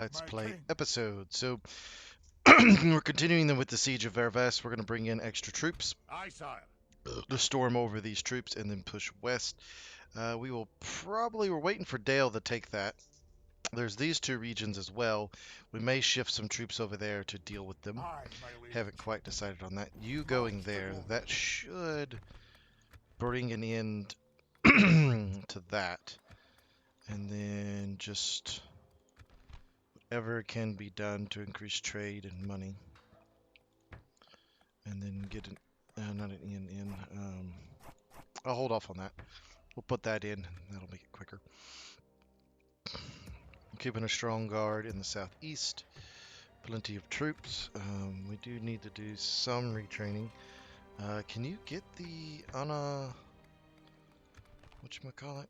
Let's Play episode. So we're continuing them with the Siege of Verves. We're going to bring in extra troops Aye, sire. to storm over these troops and then push west. We're waiting for Dale to take that. There's these two regions as well. We may shift some troops over there to deal with them. Aye, my liege. Haven't quite decided on that. You going there, that should bring an end to that. And then just whatever can be done to increase trade and money. And then get an, not an in. I'll hold off on that. We'll put that in. That'll make it quicker. Keeping a strong guard in the southeast. Plenty of troops. We do need to do some retraining. Can you get the whatchamacallit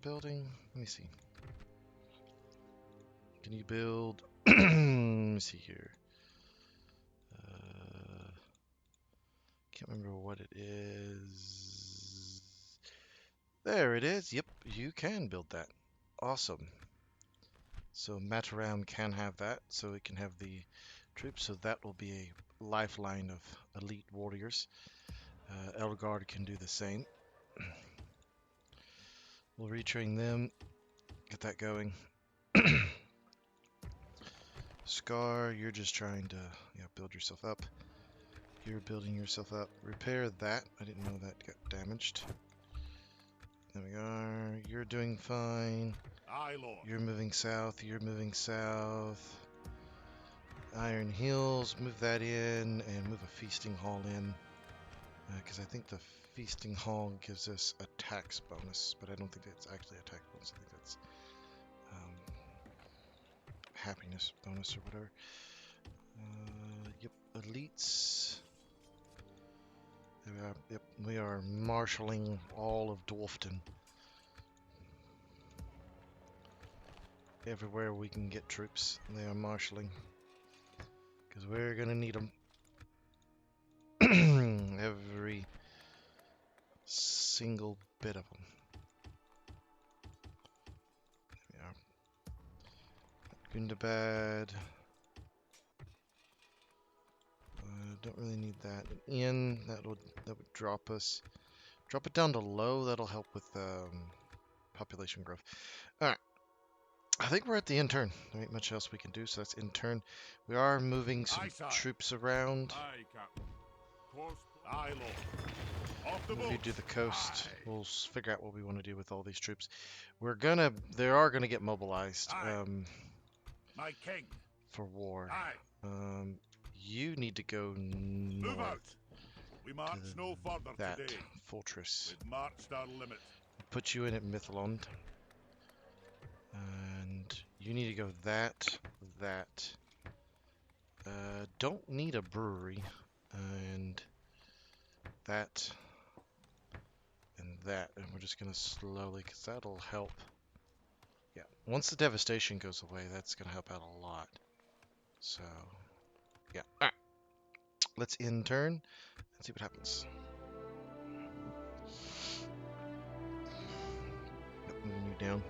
building? Let me see. Can you build? Let me see here. Can't remember what it is. There it is. Yep, you can build that. Awesome. So Mataram can have that, so it can have the troops. So that will be a lifeline of elite warriors. Elgard can do the same. We'll retrain them. Get that going. Scar, you're just trying to build yourself up. You're building yourself up. Repair that. I didn't know that got damaged. There we are. You're doing fine. Aye, lord. You're moving south. You're moving south. Iron Hills. Move that in and move a feasting hall in. Because I think the feasting hall gives us a tax bonus, but I don't think that's actually a tax bonus. I think that's happiness bonus or whatever. Yep, elites. There we are. Yep, we are marshalling all of Dwarfton. Everywhere we can get troops, they are marshalling. Because we're going to need them. Every single bit of them. There we are. Gundabad. Don't really need that. An inn, that would drop us. Drop it down to low, that'll help with population growth. Alright. I think we're at the end turn. There ain't much else we can do, so that's end turn. We are moving some troops around. Aye, Captain. Course. Aye, lord. Off the boat. Review the coast. Aye. We'll figure out what we want to do with all these troops. They are gonna get mobilized. My king. For war. Aye. You need to go Move out. north. We march no further That today. fortress. We've marched our limit. Put you in at Mithlond. And you need to go that. Don't need a brewery. And that. And that. And we're just going to slowly, because that'll help. Yeah, once the devastation goes away, that's going to help out a lot. So, yeah. Alright. Let's end turn and see what happens. Yep, moving you down.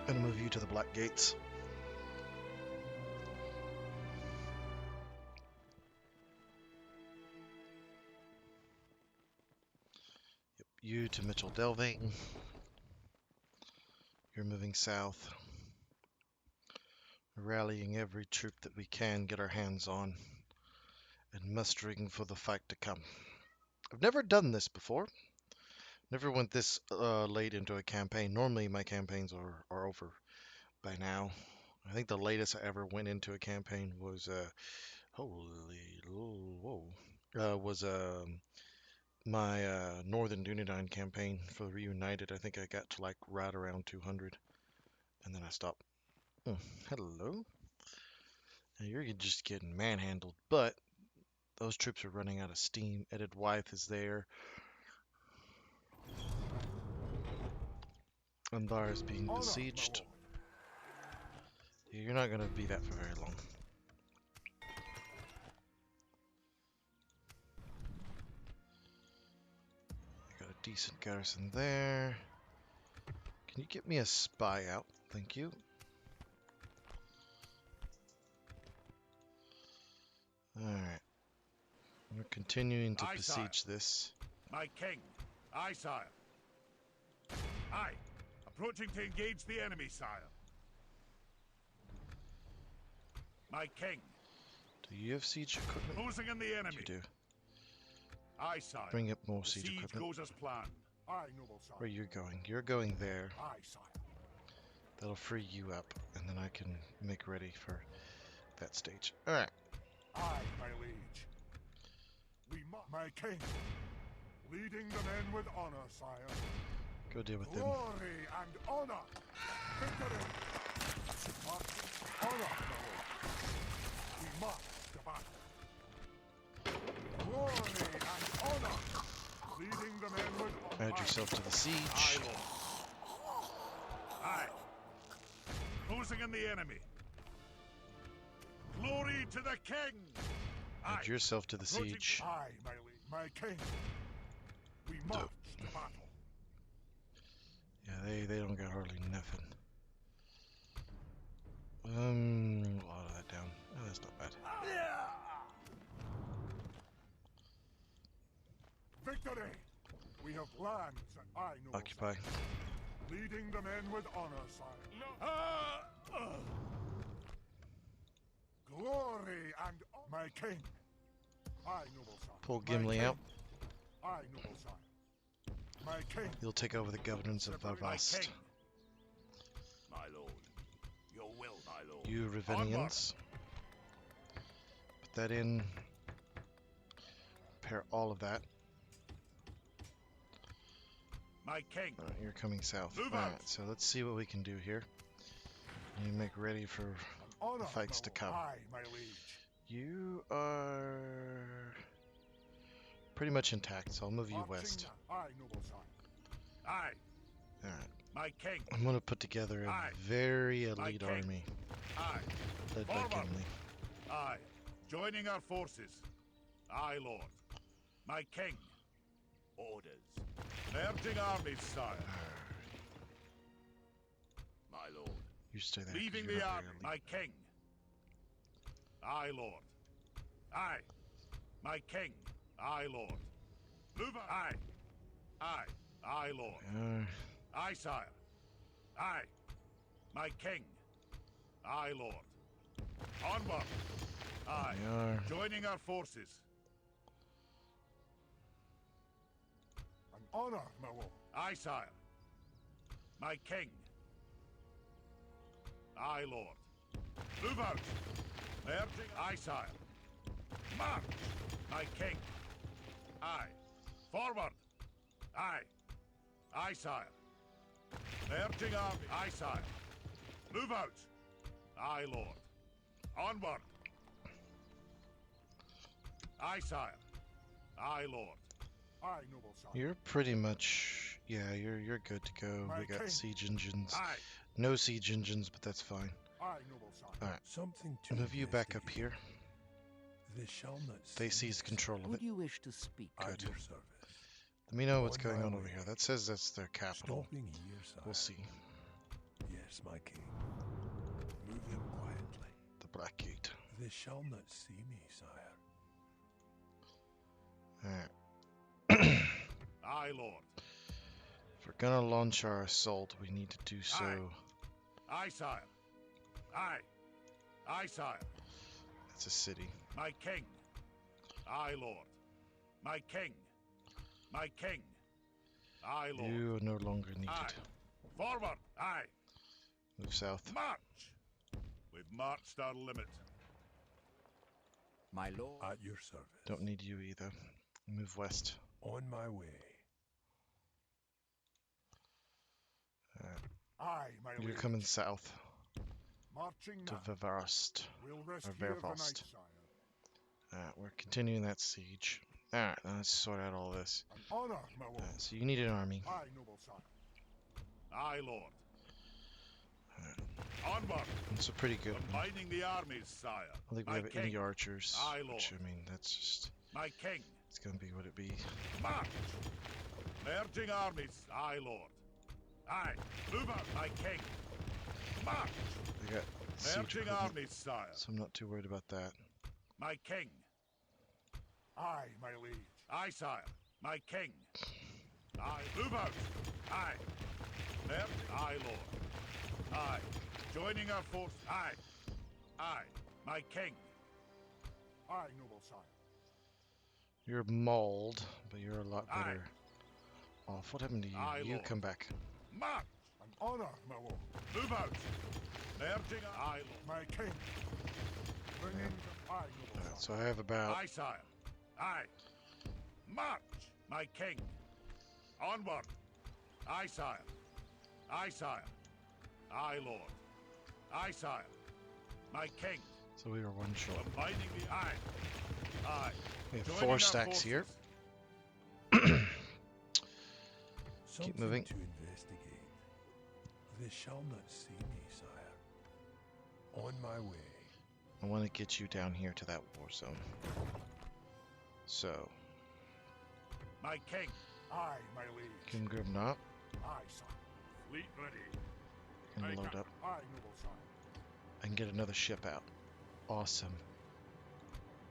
Gonna move you to the Black Gates. Yep, you to Mitchell Delving. You're moving south. Rallying every troop that we can get our hands on. And mustering for the fight to come. I've never done this before. Never went this late into a campaign. Normally my campaigns are over by now. I think the latest I ever went into a campaign was my Northern Dunedain campaign for the Reunited. I think I got to like right around 200 and then I stopped. Oh, hello. Now you're just getting manhandled, but those troops are running out of steam. Edith Wythe is there. Undar is being besieged. You're not going to be that for very long. Got a decent garrison there. Can you get me a spy out? Thank you. Alright. We're continuing to Aye, sire. besiege this. My king. Aye, sire. Aye. Approaching to engage the enemy, sire. My king. Do you have siege equipment? Closing in the enemy. You do. Aye, sire. Bring up more The siege siege equipment. goes as planned. Aye, noble sire. Where you're going? You're going there. Aye, sire. That'll free you up, and then I can make ready for that stage. Alright. Aye, my liege. My king. Leading the men with honor, sire. Go deal with them. Glory and honor. Victory. Honor, my lord. We march to battle. Glory and honor. Leading the men with honor. Add yourself to the siege. Aye, lord. Aye. Closing in the enemy. Glory to the king. Aye. Add yourself to the siege. Aye, my king. We march to battle. Yeah, they don't got hardly nothing. A lot of that down. Oh, that's not bad. Victory! We have lands and I know. Occupy. Leading the men with honor, sire. No. Glory and my king. I noble sire. Pull My Gimli king. out. I noble sire. My king. You'll take over the governance of My Vavast. king. My lord. Your will, my lord. You Ravinians. Put that in. Repair all of that. My king. Alright, you're coming south. Move out. Alright, so let's see what we can do here. You make ready for Honor, the fights to come. Aye, my liege. You are pretty much intact, so I'll move you west. Aye, noble sire. Aye. Alright. My king. I'm gonna put together a Aye. very My elite king. army Aye. led by Forward. Gimli. Aye. Joining our forces. Aye, lord. My king. Orders. Merging armies, sire. My lord. You stay there. 'cause Leaving you're the not army. very My elite. king. Aye, lord. Aye. My king. Aye, lord. Move on. Aye. Aye. Aye, lord. Aye, sire. Aye. My king. Aye, lord. Onward. Aye. They are. Joining our forces. An honor, my lord. Aye, sire. My king. Aye, lord. Move out. Merging. Aye, sire. March. My king. Aye. Forward. Aye. Aye, sire. Merging army. Aye, sire. Move out. Aye, lord. Onward. Aye, sire. Aye, lord. Aye, noble sire. You're pretty much, yeah, you're good to go. My We got king. siege engines. Aye. No siege engines, but that's fine. Aye, noble sire. Alright, Something to move you back up here. They shall not They see seize control of Would it. you wish to speak? At Good. your service. Let me know what's On going my on over way. here. That says that's their capital. Stopping here, sire. We'll see. Yes, my king. Move them quietly. The Black Gate. They shall not see me, sire. Alright. Aye, lord. If we're gonna launch our assault, we need to do so. Aye, sire. Aye. Aye, sire. That's a city. My king. Aye, lord. My king. My king. Aye, lord. You are no longer needed. Aye. Forward. Aye. Move south. March. We've marched our limit. My lord. At your service. Don't need you either. Move west. On my way. Aye, my You're liege. coming south Marching to now. Vavast. We'll rest or here the night, Vervost. sire. We're continuing that siege. Alright, let's sort out all this. An honor, my lord. So you need an army. Aye, noble sire. Aye, lord. Onward. It's a pretty good one. Combining the armies, sire. I don't think we My have king. any archers. Aye, Which, lord. I mean, that's just... My king. It's gonna be what it be. March. Merging armies. Aye, lord. Aye. Move out, my king. March. They got siege Merging equipment, armies, sire. so I'm not too worried about that. My king. Aye, my liege. Aye, sire. My king. Aye. Move out. Aye. Left. Aye, lord. Aye. Joining our force. Aye. Aye. My king. Aye, noble sire. You're mauled, but you're a lot Aye. better off. What happened to you? Aye, You Lord. come back. March. An honor, my lord. Move out. Merging. Aye, lord. My king. Bringing them. Aye, noble Alright, sire. so I have about Aye, sire. Aye. March. My king. Onward. Aye, sire. Aye, sire. Aye, lord. Aye, sire. My king. so we were one short. Combining the aye. Aye. We have Joining 4 our stacks here. forces. Something moving. to investigate. They shall not see me, sire. On my way. I want to get you down here to that war zone. So, My king. Aye, my liege. can grab not Aye, sire. Fleet ready. and Aye, load Captain. up. Aye, noble sire. I can get another ship out. Awesome.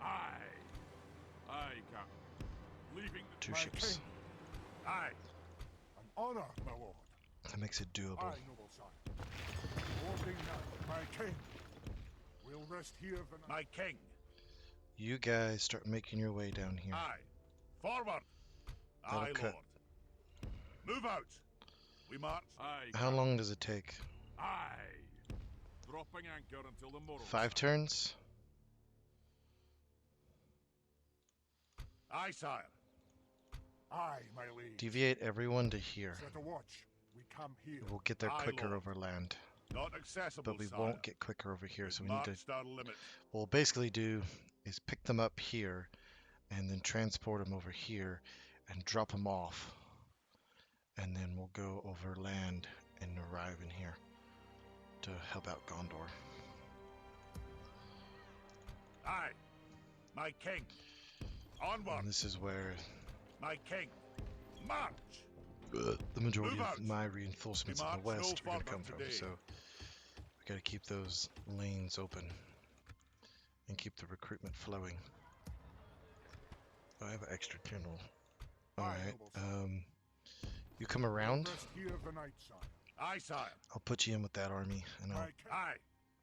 Aye. Aye, Captain. Leaving the 2 My ships. king. Aye. An honor, my lord. That makes it doable. Aye, noble sire. Boarding now, my king. We'll rest here the night. My king. You guys start making your way down here. Aye. Forward. That'll Aye, cut. lord. Move out. We march. Aye. How long does it take? Aye. Dropping anchor until the morrow. 5 turns? Aye, sire. Aye, my liege. Deviate everyone to here. Set a watch. We come here. We'll get there Aye, quicker Lord. over land. Not accessible, But we sire. won't get quicker over here, so we need to... Marched our limit. What we'll basically do is pick them up here and then transport them over here and drop them off. And then we'll go over land and arrive in here to help out Gondor. Aye. My king. Onward. And this is where My king. March. the majority Move of out. my reinforcements We in the march no west are going to further come from. today. So we got to keep those lanes open and keep the recruitment flowing. I have an extra general. All Aye, right. noble sire. You come We'll around. rest here the night, sire. Aye, sire. I'll put you in with that army, and My I'll king. Aye.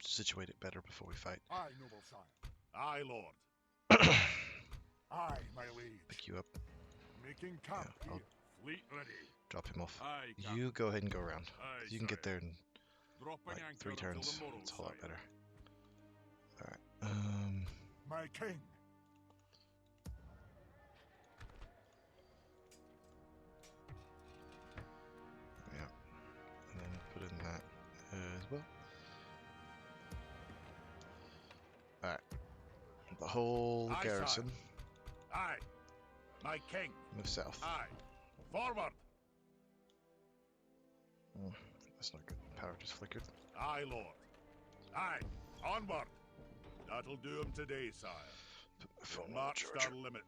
situate it better before we fight. Aye, noble sire. Aye, lord. Aye, my liege. Pick you up, Making camp I'll- here. Fleet ready. drop him off. Aye, You go ahead and go around. Aye, You can get there in Dropping like anchor 3 until turns. the morrow, It's a whole lot sire. better. All right. My king. Yeah. And then put in that as well. All right. The whole Aye, garrison Aye. My king. move south. Aye. Forward. That's not good. Power just flickered. Aye, lord. Aye. Onward. That'll do him today, sire. Put my phone on Marched charger. our limit.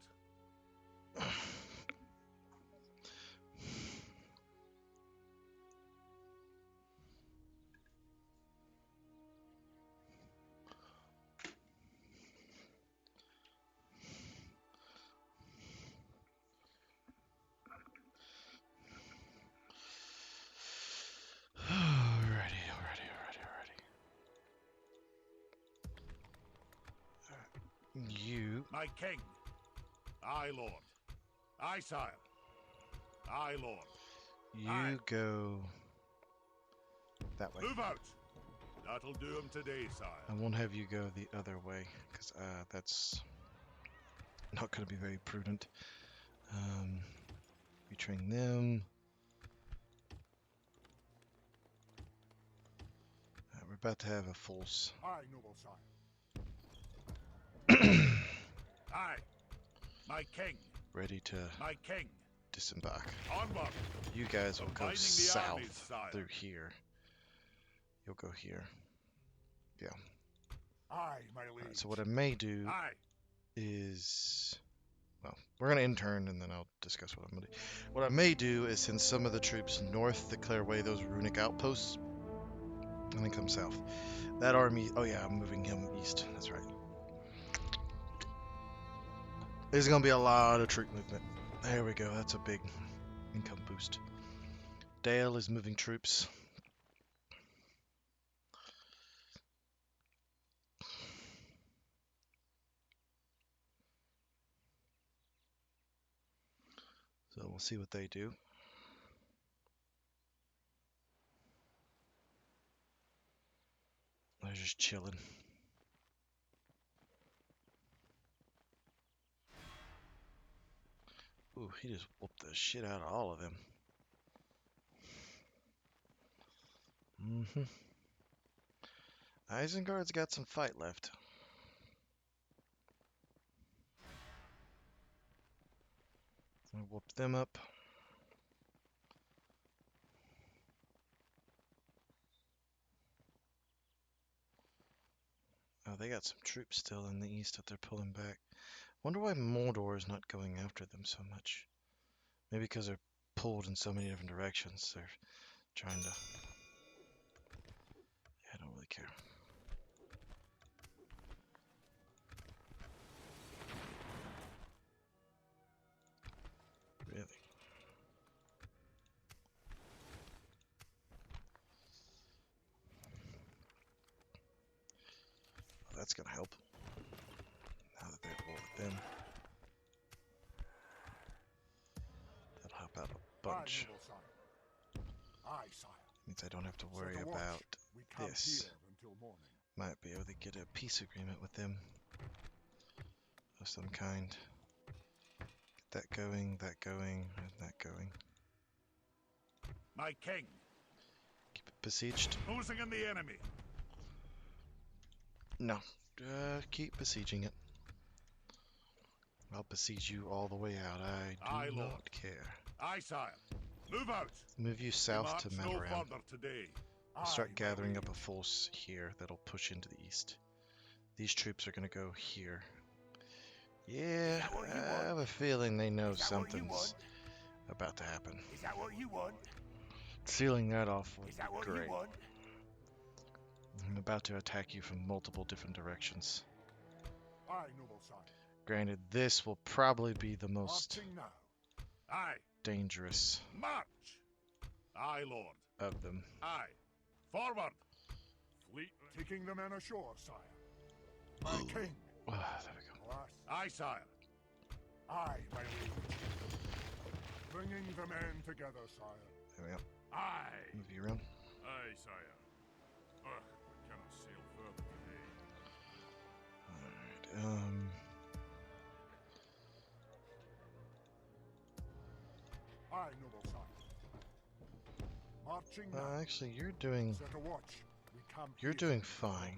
Alrighty. You My king. Aye, lord. Aye, sire. Aye, lord. you Aye. go that way. Move out. That'll do him today, sire. I won't have you go the other way because that's not going to be very prudent. Retrain them. We're about to have a false. Aye, noble sire. Aye. My king. Ready to My king. disembark. Onward. You guys will go Combining the south armies, sire. through here. You'll go here. Aye, my liege. Alright, so what I may do Aye. is, well, we're gonna intern and then I'll discuss what I'm gonna do. What I may do is send some of the troops north to clear away those Rhunic outposts, and then come south. That army, oh yeah, I'm moving him east. That's right. There's gonna be a lot of troop movement. There we go. That's a big income boost. Dale is moving troops. So we'll see what they do. They're just chilling. Ooh, he just whooped the shit out of all of them. Isengard's got some fight left. I whooped them up. Oh, they got some troops still in the east that they're pulling back. Wonder why Mordor is not going after them so much. Maybe because they're pulled in so many different directions. They're trying to... Yeah, I don't really care. Really? Well, that's gonna help. Now that they're with them. That'll help out a bunch. Aye, sire. Means I don't have to worry Set a watch. about We camp this. here until morning. Might be able to get a peace agreement with them of some kind. Get that going, and that going. My king, Keep it besieged. closing in the enemy. No. Keep besieging it. I'll besiege you all the way out. I do Aye, Lord. not care. Aye, sire. Move out. Move you We south to march no Mataram. further today. I'll start Aye, gathering my up a force here that'll push into the east. These troops are gonna go here. Yeah, that what you I want? have a feeling they know Is that what you something's want? about to happen. Is that what you want? Sealing that off would Is that be what great. you want? I'm about to attack you from multiple different directions. Aye, noble sire. Granted, this will probably be the most Marching now. Aye. dangerous March. Aye, Lord. of them. Aye. Forward. Fleet taking the men ashore, sire. My king. Ah, there we go. Alas. Aye, sire. Aye, my liege. Bringing the men together, sire. There we go. Aye. Move you around. Aye, sire. Ugh, we cannot sail further today. Alright, Aye, noble sire. Marching now. actually, you're doing Set a watch. We camp you're here. doing fine.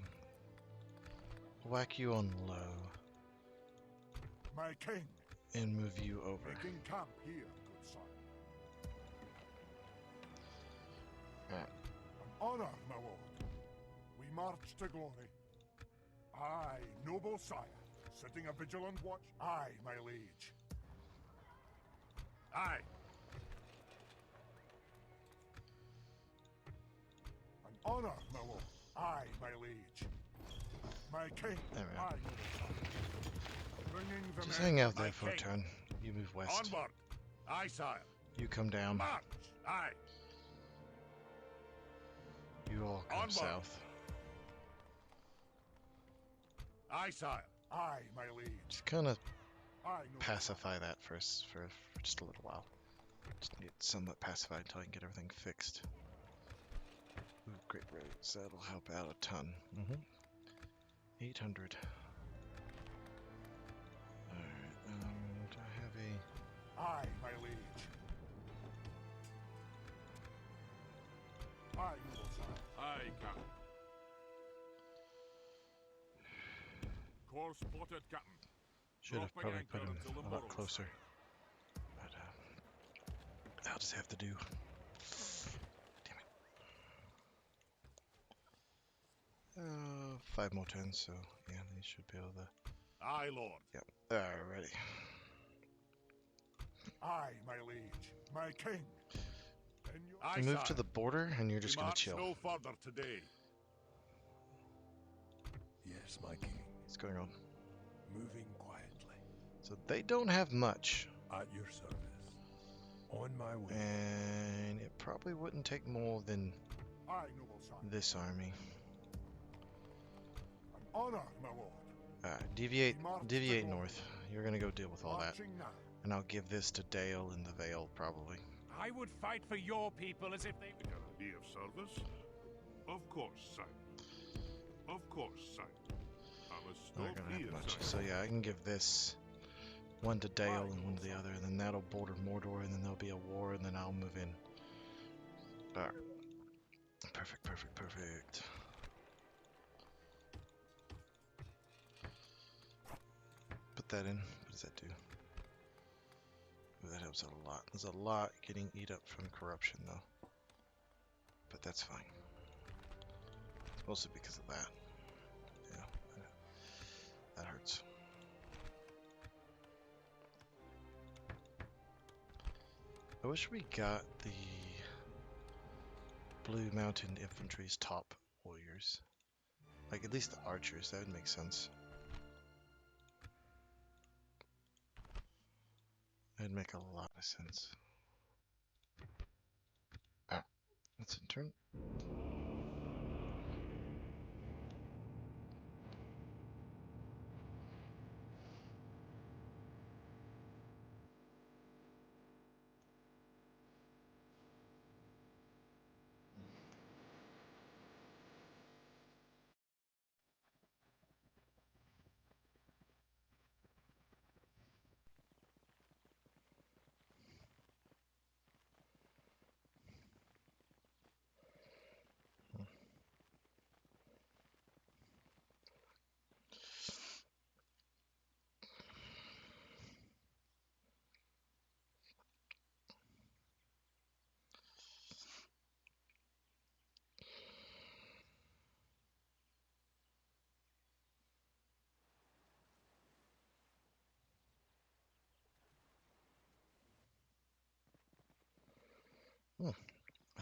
Whack you on low My king. and move you over. Making camp here, good sire. Alright. An honor, my lord. We march to glory. Aye, noble sire. Setting a vigilant watch. Aye, my liege. Aye. An honor, my lord. Aye, my liege. My king. There we are. Aye, noble sire. Bringing the Just men. hang out my there for a king. turn. You move west. Onward. Aye, sire. You come down. March. Aye. You all come Onward. south. Aye, sire. Aye, my liege. Just kind of Aye, noble pacify that for just a little while. Just get somewhat pacified until I can get everything fixed. Ooh, great roads. That'll help out a ton. 800. Alright, do I have a... sire. Aye, my liege. Aye, noble sire. Aye, Captain. Course plotted, Captain. Should have Dropping probably put anchor him until the a lot morrow, closer. But, I'll just have to do. Damn it. 5 more turns, so yeah, they should be able to... Aye, Lord. Yep. Alrighty. Aye, my liege. My king. In your... Aye, You move sire. to the border, and you're just We gonna march chill. no further today. Yes, my king. What's going on? Moving quietly. So they don't have much. At your service. On my way. And it probably wouldn't take more than Aye, noble sire. this army. An honor, my lord. Alright, deviate north. You're gonna go deal with all that. Marching now. And I'll give this to Dale in the Vale, probably. I would fight for your people as if they were... Can I be of service? Of course, sire. Of course, sire. I must Not stop gonna here, have much. sire. So yeah, I can give this one to Dale and one to the other, and then that'll border Mordor, and then there'll be a war, and then I'll move in. Alright. Perfect, perfect, perfect. Put that in. What does that do? Ooh, that helps out a lot. There's a lot getting eat up from corruption, though. But that's fine. It's mostly because of that. Yeah, that hurts. I wish we got the Blue Mountain Infantry's top warriors. Like, at least the archers, that would make sense. That'd make a lot of sense. Ah, that's in turn.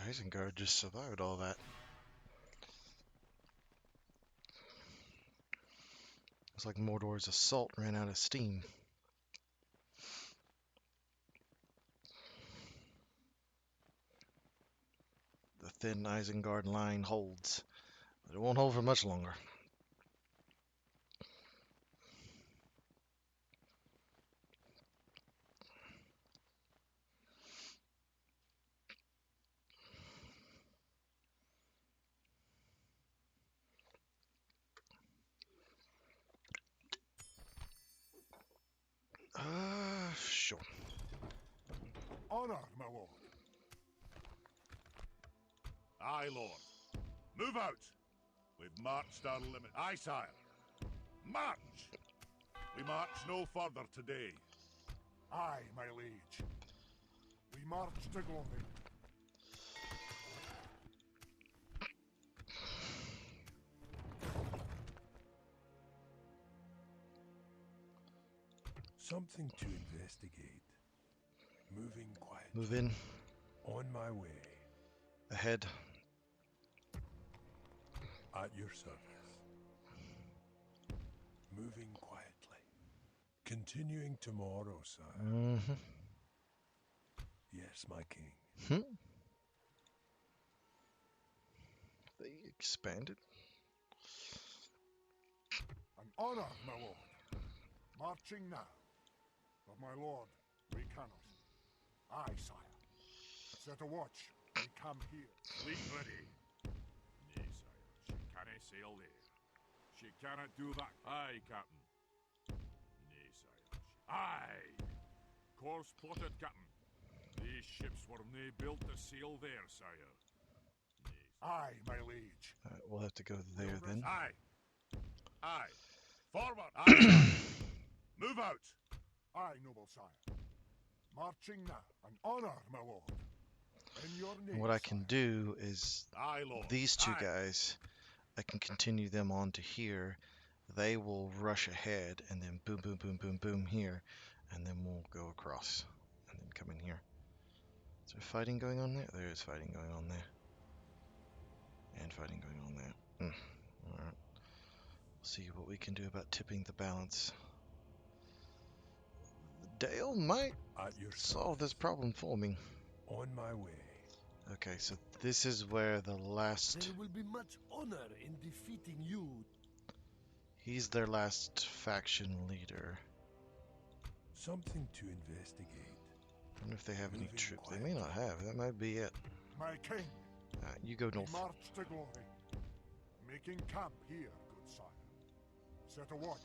Isengard just survived all that. It's like Mordor's assault ran out of steam. The thin Isengard line holds, but it won't hold for much longer. Sure. Honor, my lord. Aye, Lord. Move out! We've marched our limit. Aye, sire. March! We march no further today. Aye, my liege. We march to glory. Something to investigate. Moving quietly. Move in. On my way. Ahead. At your service. Moving quietly. Continuing tomorrow, sire. Mm-hmm. Yes, my king. They expanded. An honor, my lord. Marching now. But my lord, we cannot. Aye, sire. Set a watch. We come here. Fleet ready. Nay, sire. She cannot sail there. She cannot do that. Aye, Captain. Nay, sire. Aye. Course plotted, Captain. These ships were nae built to sail there, sire. Nay, Aye, my liege. Alright, we'll have to go there then. Aye. Aye. Forward. Aye, sire. Move out. Aye, noble sire. Marching now. An honor, my lord. In your name, And what I sire. can do is Aye, Lord. these two Aye. guys, I can continue them on to here. They will rush ahead and then boom, boom, boom, boom, boom here. And then we'll go across and then come in here. Is there fighting going on there? There is fighting going on there. And fighting going on there. Alright. We'll see what we can do about tipping the balance. Dale might At your solve this service. problem for me. On my way. Okay, so this is where the There last... will be much honor in defeating you. He's their last faction leader. Something to investigate. I wonder if they have any Moving troops. They may not have. That might be it. My king, You go we north. march to glory. Making camp here, good sire. Set a watch.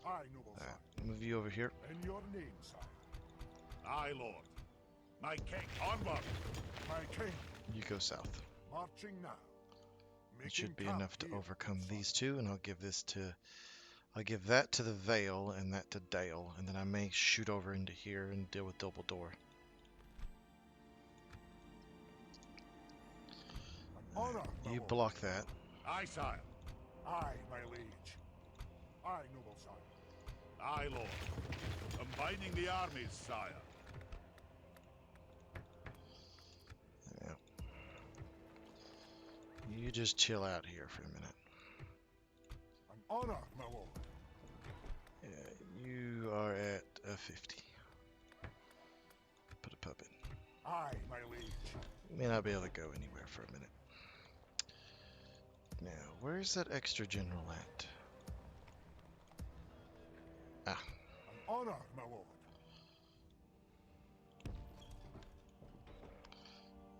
Aye, noble sire. Move you over here. In your name, sire. Aye, Lord. My king, onward! My king, You go south. marching now. It should be camp enough to here, overcome good sire. these two, and I'll give this to... I'll give that to the Vale and that to Dale, and then I may shoot over into here and deal with Double Door. An honor, my You lord. block that. Aye, sire. Aye, my liege. Aye, noble sire. Aye, Lord. Combining the armies, sire. Yeah. You just chill out here for a minute. An honor, my lord. Yeah, you are at a 50. Put a puppet. Aye, my liege. May not be able to go anywhere for a minute. Now, where's that extra general at? An honor, my lord.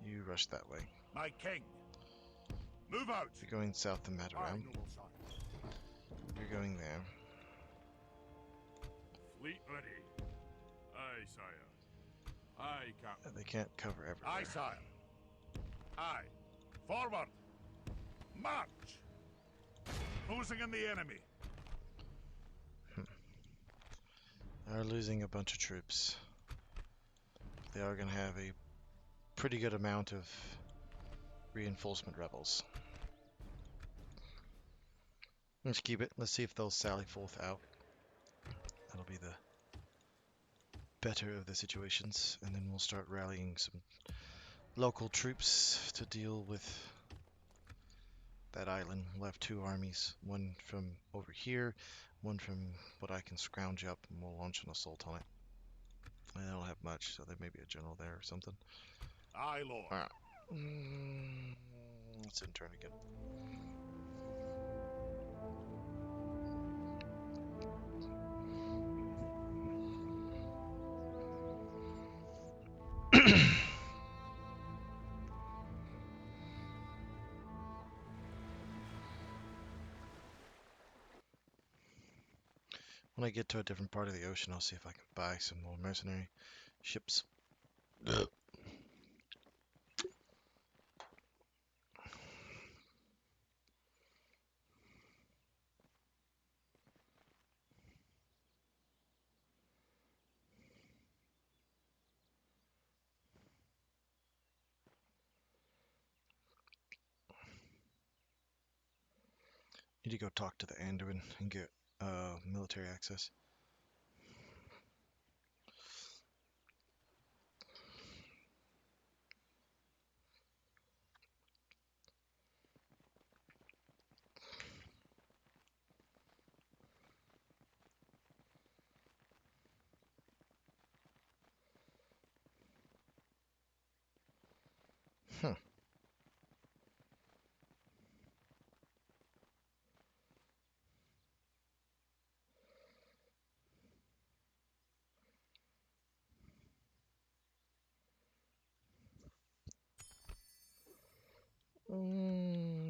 You rush that way. My king. Move out! You're going south and that Aye, around. noble sire. You're going there. Fleet ready. Aye, sire. Aye, Captain. They can't cover everywhere. Aye, sire. Aye. Forward! March! Closing in the enemy. Are losing a bunch of troops. They are going to have a pretty good amount of reinforcement rebels. Let's keep it. Let's see if they'll sally forth out. That'll be the better of the situations, and then we'll start rallying some local troops to deal with that island. We'll have two armies, one from over here, one from what I can scrounge up, and we'll launch an assault on it. I don't have much, so there may be a general there or something. Aye, Lord. Alright. Let's in turn again. When I get to a different part of the ocean, I'll see if I can buy some more mercenary ships. Need to go talk to the Anduin and get military access.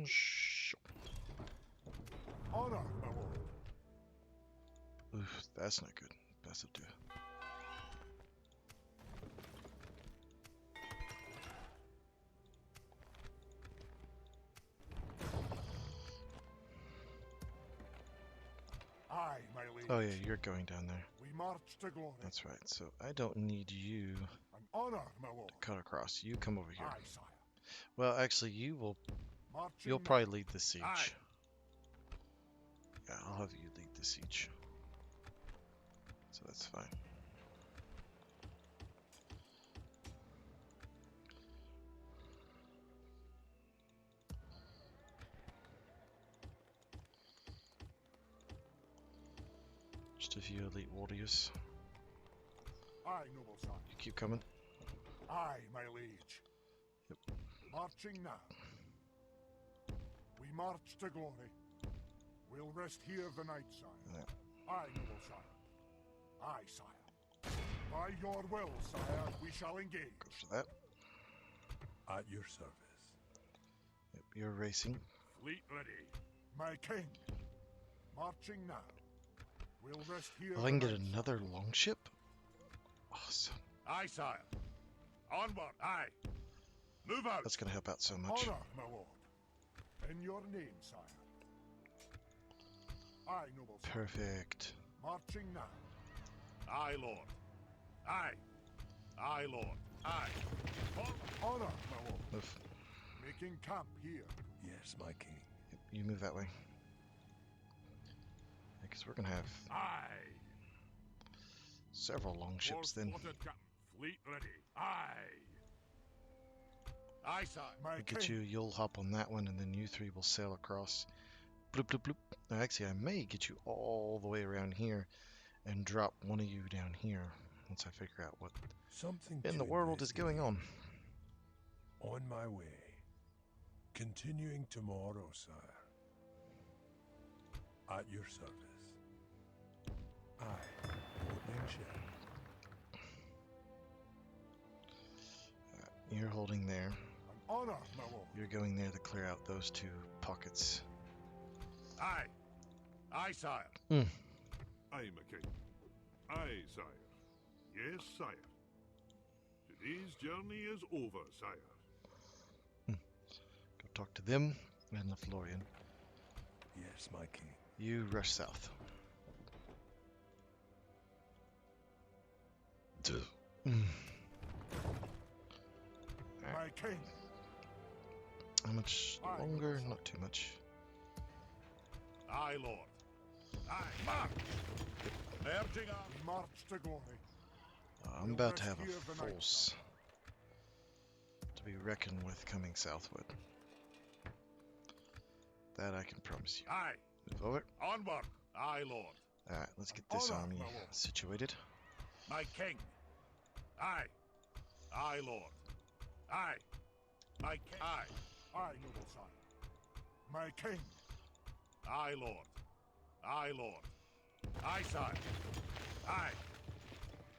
Sure. Honor, my lord. Oof, that's not good. That's a do. Aye, my liege. Oh yeah, you're going down there. We march to glory. That's right. So I don't need you An honor, my lord. to cut across. You come over here. Aye, sire. Well, actually, you'll Marching probably lead the siege. Aye. Yeah, I'll have you lead the siege. So that's fine. Just a few elite warriors. Aye, noble sire. You keep coming. Aye, my liege. Yep. Marching now. We march to glory. We'll rest here the night, sire. Yeah. Aye, noble sire. Aye, sire. By your will, sire, we shall engage. Go for that. At your service. Yep, you're racing. Fleet ready. My king. Marching now. We'll rest here. Oh, I can the get night, another longship? Awesome. Aye, sire. Onward, aye. Move out. That's gonna help out so much. Honor, my lord. In your name, sire. Aye, noble sire. Perfect. Marching now. Aye, Lord. Aye. Aye, Lord. Aye. Forward. Honor, my lord. Move. Making camp here. Yes, my king. Yep, you move that way. Because we're gonna have Aye. several longships then. Spotted, Captain. Fleet ready. Aye. Aye, sire. My Look at king. you, you'll hop on that one, and then you three will sail across. Bloop, bloop, bloop. Now, actually, I may get you all the way around here and drop one of you down here once I figure out what Something in the to world is going on. On my way. Continuing tomorrow, sire. At your service. Aye, opening ship. You're holding there. An honor, my lord. You're going there to clear out those two pockets. Aye. Aye, sire. Aye, my king. Aye, sire. Yes, sire. Today's journey is over, sire. Go talk to them and the Florian. Yes, my king. You rush south. My king. How much longer? Not too much. Aye, Lord. Aye, march. Merging on. We march to glory. I'm about to have a force to be reckoned with coming southward. That I can promise you. Aye. Move over. Onward. Aye, Lord. Alright, let's get this Honor, army my lord. situated. My king. Aye. Aye, Lord. Aye. My king. Aye. Aye, noble sire. My king. Aye, Lord. Aye, Lord. Aye, sire. Aye.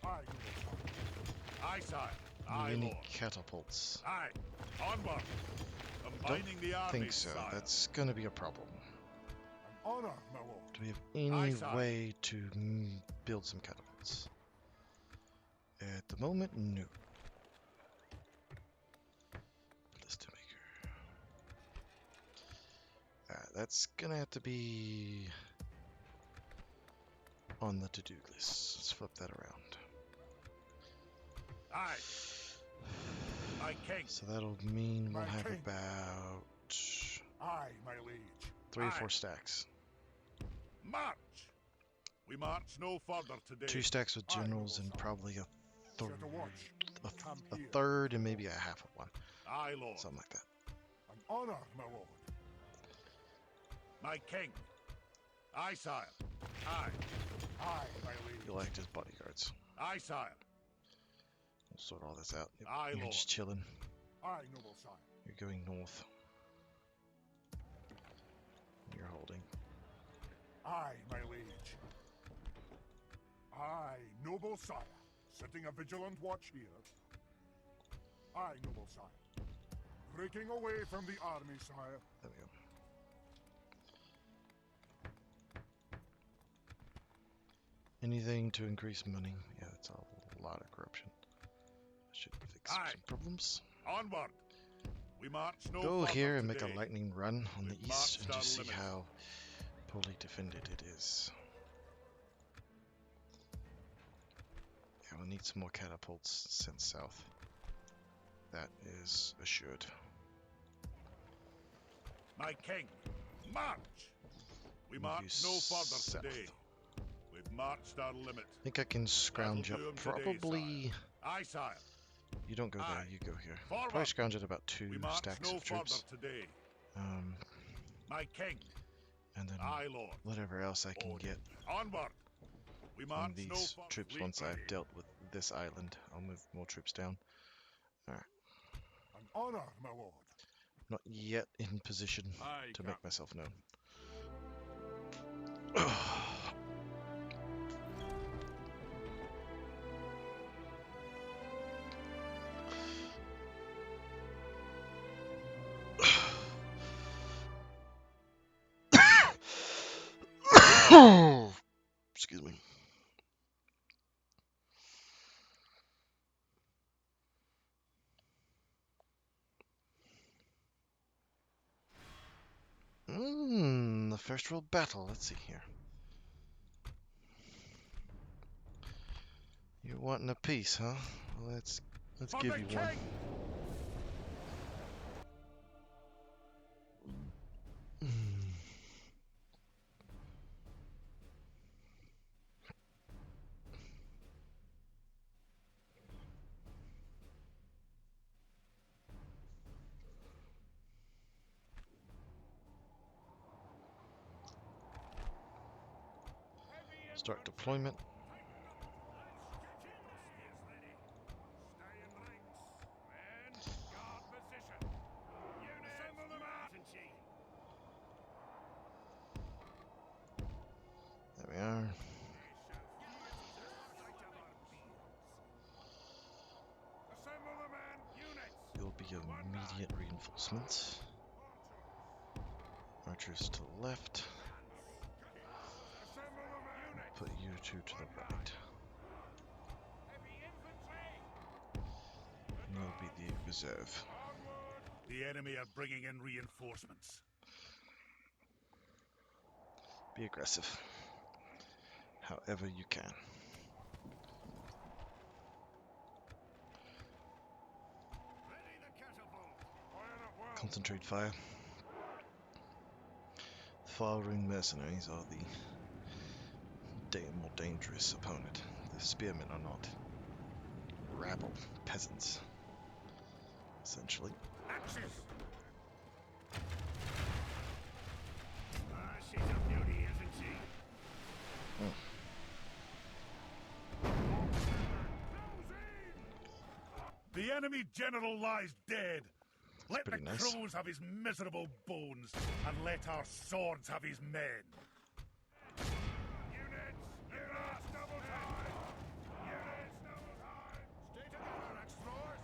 Aye, noble sire. Aye, sire. You Aye, need any Lord. catapults? Aye. Onward. Combining the armies, Think so. sire. That's gonna be a problem. An honor, my lord. Do we have Aye, any sire. way to build some catapults? At the moment, no. List maker. That's gonna have to be on the to-do list. Let's flip that around. Aye. My king. So that'll mean we'll My have king. about Aye, my liege. 3 or Aye. 4 stacks. March. We march no further today. 2 stacks with Aye, generals and noble sire. probably a Set a watch. Camp a here. third and maybe a half of one. Aye, Lord. Something like that. An honor, my lord. My king. Aye, sire. Aye. Aye, my liege. You'll act as bodyguards. Aye, sire. We'll sort all this out. Yep, Aye, you're Lord. just chilling. Aye, noble sire. You're going north. You're holding. Aye, my liege. Aye, noble sire. Setting a vigilant watch here. Aye, noble sire. Breaking away from the army, sire. There we go. Anything to increase money? Yeah, that's a lot of corruption. Should fix Aye. some problems. Onward. We march no Go further here and make today. a lightning run on the We've east and marched just see our limit. how poorly defended it is. Yeah, we'll need some more catapults sent south. That is assured. My king. March. We Move march you no further south. today. We've marched our limit. I think I can scrounge That'll up do 'em today, probably. Aye, sire. You don't go there, Aye. you go here. Forward. Probably scrounge at about 2 We march stacks no of further troops. today. Um, My king. and then Aye, Lord. whatever else I can Order. get Onward. We from march no these further. troops Fleet once I've ready. dealt with this island. I'll move more troops down. Alright. An honor, my lord. Not yet in position Aye, to Captain. make myself known. Excuse me. The first world battle. Let's see here. You're wanting a piece, huh? Well, let's For give the you king! one. Start deployment. There we are. You'll be immediate reinforcements. Archers to the left. Put you two to the right. And you'll be the reserve. The enemy are bringing in reinforcements. Be aggressive. However you can. Concentrate fire. The far-ring mercenaries are the more dangerous opponent. The spearmen are not. Rabble, peasants, essentially. Axis! She's a beauty, isn't she? The enemy general lies dead. Let the pretty nice. crows have his miserable bones, and let our swords have his men. Units, double time! Units, double time! Stay together, axe-throwers!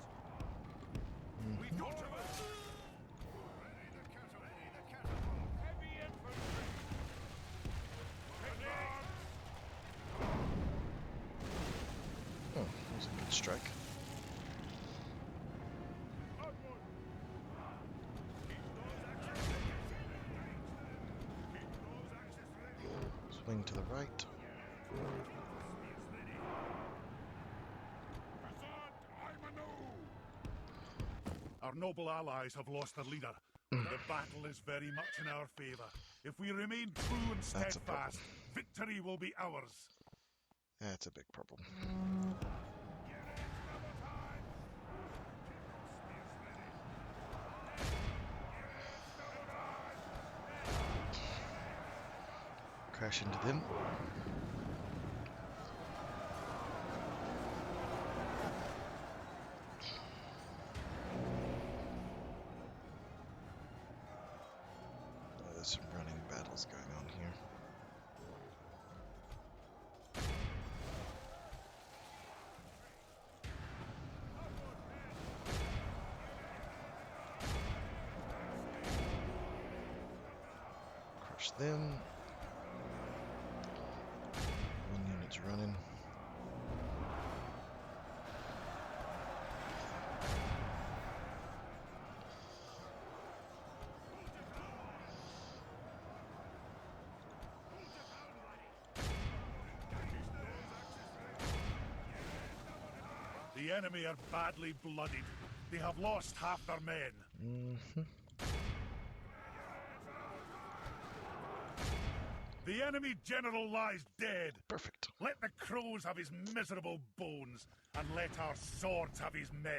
We've got to move! Ready the catapult! Heavy infantry! Oh, that was a good strike. Swing to the right. Our noble allies have lost their leader. The battle is very much in our favor. If we remain true and That's a problem. steadfast, victory will be ours. That's a big problem. Crash into them. There's some running battles going on here. Crush them. One unit's running. The enemy are badly blooded. They have lost half their men. The enemy general lies dead. Perfect. Let the crows have his miserable bones, and let our swords have his men.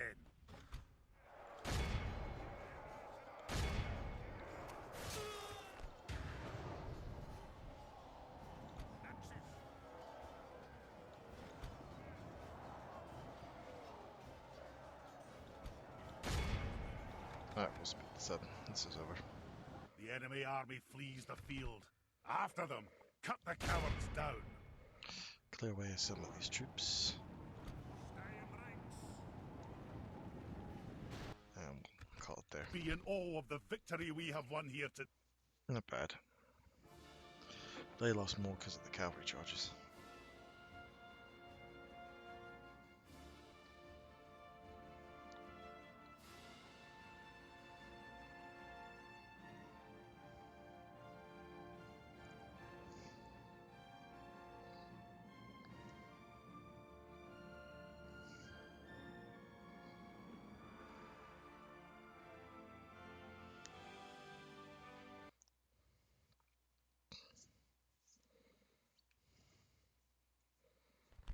So, this is over. The enemy army flees the field. After them. Cut the cowards down. Clear away some of these troops. Stay in ranks. And we'll call it there. Be in awe of the victory we have won here to... Not bad. They lost more because of the cavalry charges.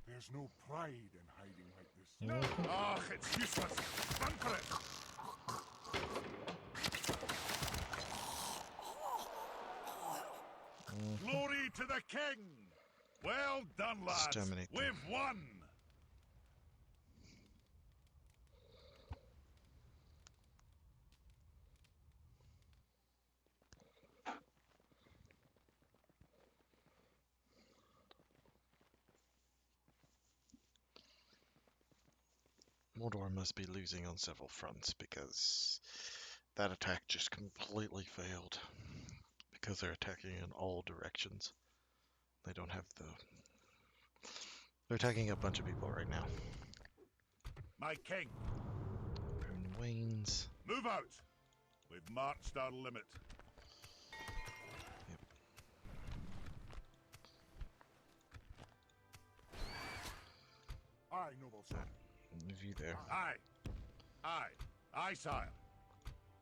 There's no pride in hiding like this. Ah, it's useless. Run for it. Glory to the king. Well done, lads. Exterminate them. We've won. Mordor must be losing on several fronts because that attack just completely failed. Because they're attacking in all directions. They don't have the... They're attacking a bunch of people right now. My king, Rune wanes. move out. We've marched our limit. Yep. Aye, noble sire. Move you there. Aye. Aye. Aye, sire.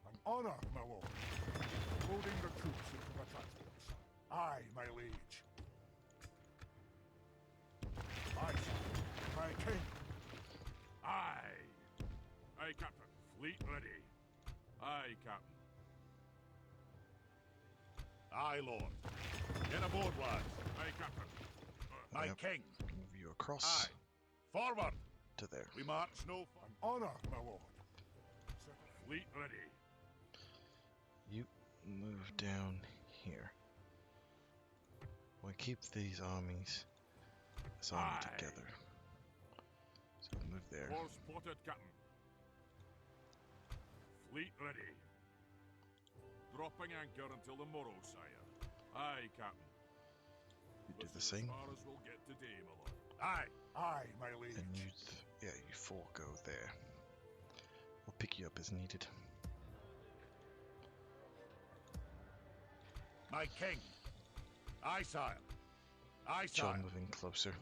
An honor, my lord. Loading the troops into the transports. Aye, my liege. Aye, sire. My king. Aye. Aye, Captain. Fleet ready. Aye, Captain. Aye, lord. Get aboard, lads. Aye, Captain. My Yep. king. Move you across Aye. Forward. to there. We march no... An honor, my lord. Fleet ready. You move down here. We'll keep these armies, this army Aye. together. So move there. War spotted, Captain. Fleet ready. Dropping anchor until the morrow, sire. Aye, Captain. You do This the is same. As far as we'll get today, my lord. Aye. Aye, my liege. And you, yeah, you four go there. We'll pick you up as needed. My king. Aye, sire. Aye, John sire. moving closer.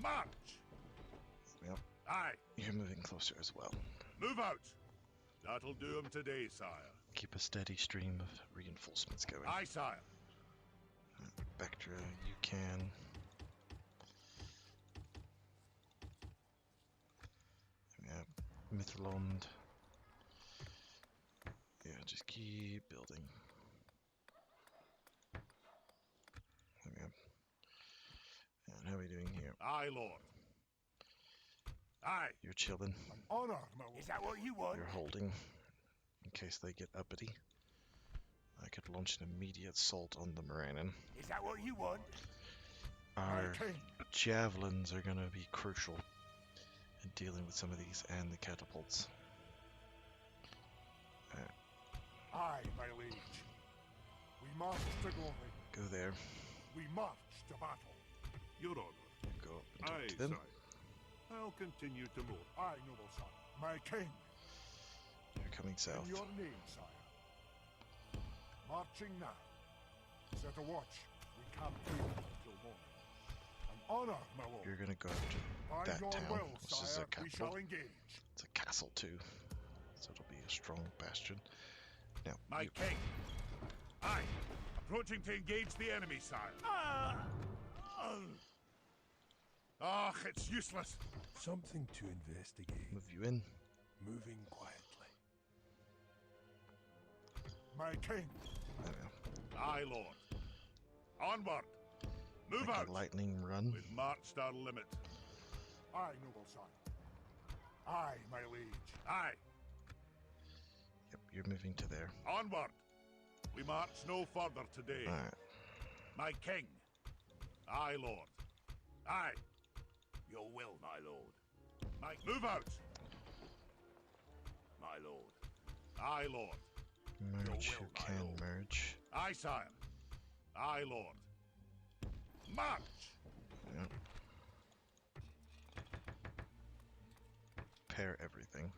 March. Yep, Aye. you're moving closer as well. Move out. That'll do 'em today, sire. Keep a steady stream of reinforcements going. Aye, sire. Bactra, you can. Yeah, Mithrlond. Yeah, just keep building. Yeah. And how are we doing here? Aye, lord. Aye. You're chilling. An honor, my lord. Is that what you want? You're holding. In case they get uppity. I could launch an immediate assault on the Morannon. Is that what you want? Our My king. javelins are going to be crucial in dealing with some of these and the catapults. Aye, my liege. We march to glory. Go there. We march to battle. Your honor. Go up and talk Aye, to them. sire. I'll continue to move. Aye, noble sire. My king. You're coming south. In your name, sire. Marching now. Set a watch. We can't wait till morning. An honor, my lord. You're going to go after By that your town, will, which is sire, a we shall capital. engage. It's a castle too, so it'll be a strong bastion. Now, My you, king. Aye. Approaching to engage the enemy, sire. Ah, it's useless. Something to investigate. move you in. Moving quietly. My king. There we go. Aye, lord. Onward. Move Make out. a lightning run. We've marched our limit. Aye, noble sire. Aye, my liege. Aye. you're moving to there. Onward! We march no further today. Alright. My king. Aye, lord. Aye. Your will, my lord. Move out! My lord. Aye, lord. Merge will, who my can lord. merge. Aye, sire. Aye, lord. March! Yep. Pair everything.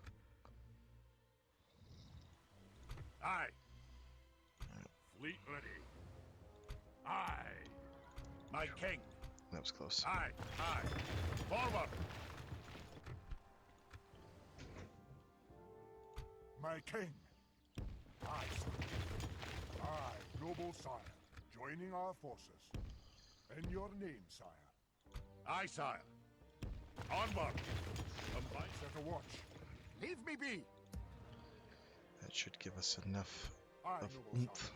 Aye. Fleet ready. Aye. My king. That was close. Aye. Aye. Forward. My king. Aye, sire. Aye, noble sire. Joining our forces. In your name, sire. Aye, sire. Onward. Set a watch. Leave me be. That should give us enough Aye, of noble oomph sire.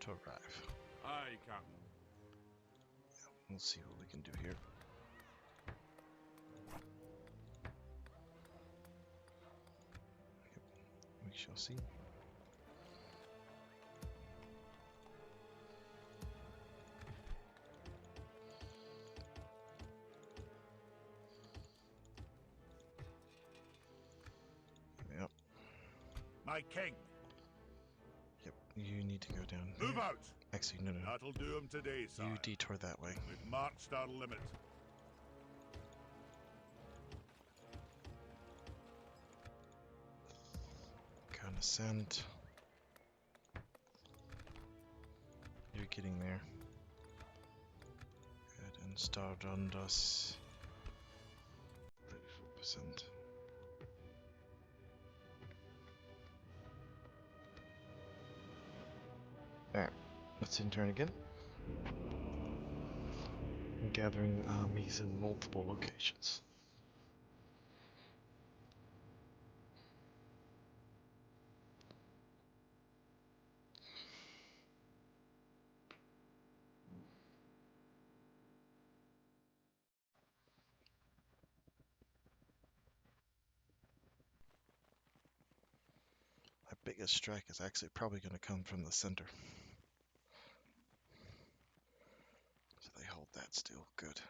to arrive. Aye, Captain. We'll see what we can do here. Yep, we shall see. Yep, My king. yep, you need to go down Move there. out. Actually, no. That'll do him today, sire. You detour that way. We've marched our limit. Gonna send. You're getting there. Good, and start on us. 34%. Alright, let's in turn again. Gathering armies in multiple locations. My biggest strike is actually probably going to come from the center. So they hold that still. Good.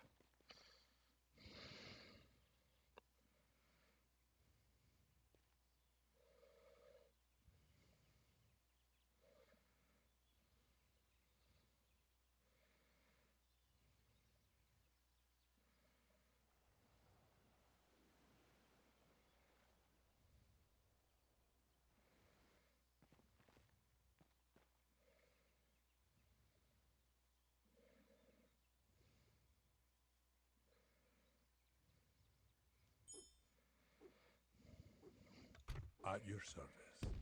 At your service.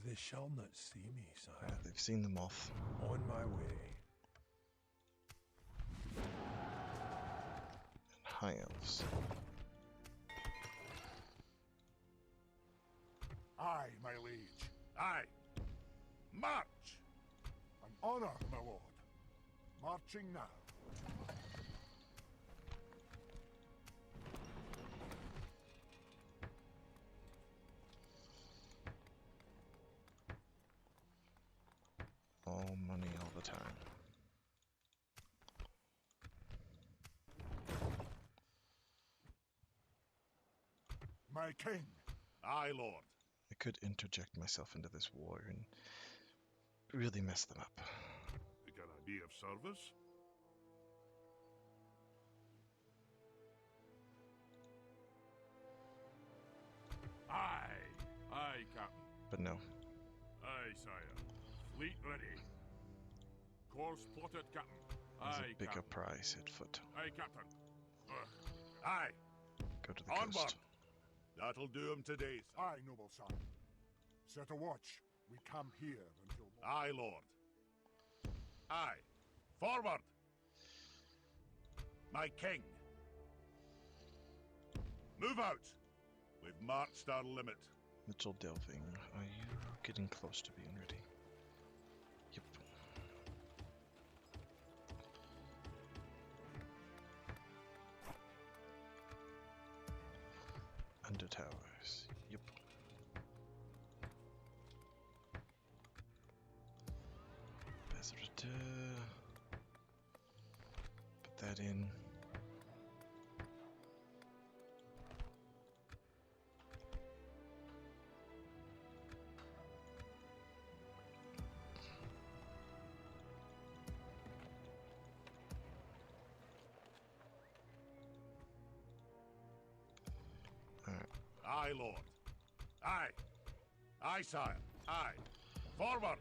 They shall not see me, Yeah, sire. they've seen the moth. On my way. And high elves. Aye, my liege. Aye. March. An honor, my lord. Marching now. All money all the time. My king. Aye, lord. I could interject myself into this war and really mess them up. Can I be of service? Aye. Aye, Captain. But no, Aye, sire. Fleet ready. Course plotted, Captain. there's Aye, a bigger Captain. prize at foot. Aye, Captain. Aye. Go to the Onward. coast. That'll do him today, sire. Aye, noble sire. Set a watch. We camp here until morning. Aye, lord. Aye. Forward. My king. Move out. We've marched our limit. Mitchell Delving, are you getting close to being ready? Yep. Under towers. Yep. Put that in. Aye, Lord. Aye. Aye, sire. Aye. Forward.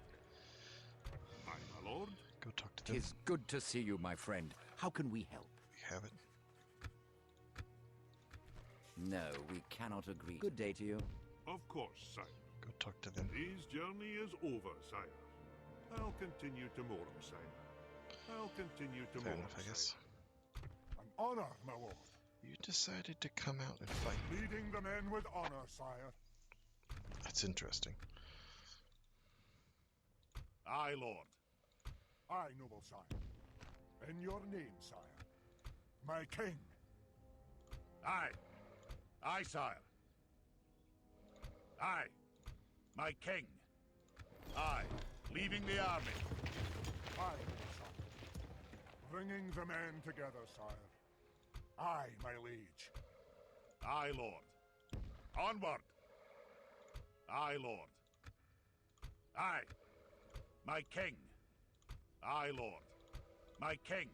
Aye, my lord. Go talk to them. 'Tis good to see you, my friend. How can we help? We have it. No, we cannot agree. Good day to you. Of course, sire. Go talk to them. His journey is over, sire. I'll continue tomorrow, sire. I'll continue Fair tomorrow, enough, I guess. An honor, my lord. You decided to come out and fight. Leading the men with honor, sire. That's interesting. Aye, Lord. Aye, noble sire. In your name, sire. My king. Aye. Aye, sire. Aye. My king. Aye. Leaving the army. Aye, noble sire. Bringing the men together, sire. Aye, my liege. Aye, Lord. Onward. Aye, Lord. Aye. My king. Aye, Lord. My king.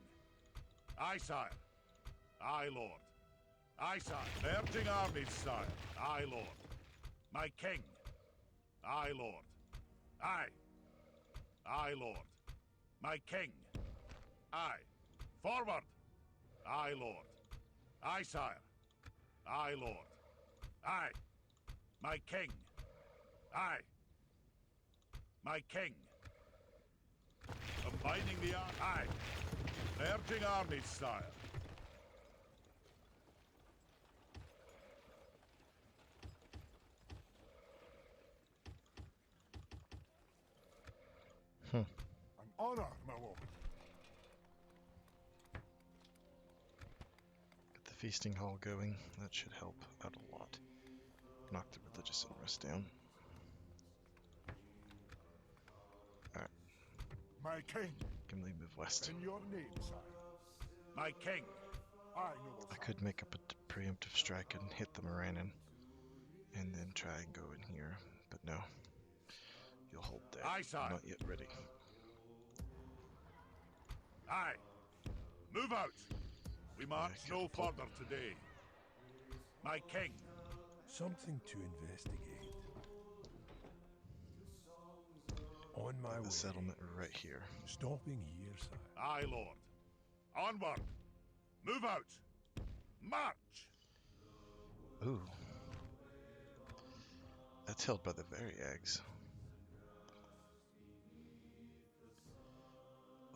Aye, sire. Aye, Lord. Aye, sire. Merging armies, sire. Aye, Lord. My king. Aye, Lord. Aye. Aye, Lord. My king. Aye. Forward. Aye, Lord. Aye, sire. Aye, Lord. Aye. My king. Aye. My king. Combining the aye. Merging armies, sire. An honor, my lord. Get the feasting hall going. That should help out a lot. Knock the religious unrest down. Alright, My king. Gimli move west. In your name, sire. My king. Aye, noble I sire. could make up a preemptive strike and hit the Morannon. And then try and go in here. But no. You'll hold that. Aye, sire. Not yet ready. Aye. Move out. We march Yeah, no careful. further today. My king. Something to investigate. On my The way. settlement right here. Stopping here, sire. Aye, Lord. Onward. Move out. March. Ooh. That's held by the very eggs.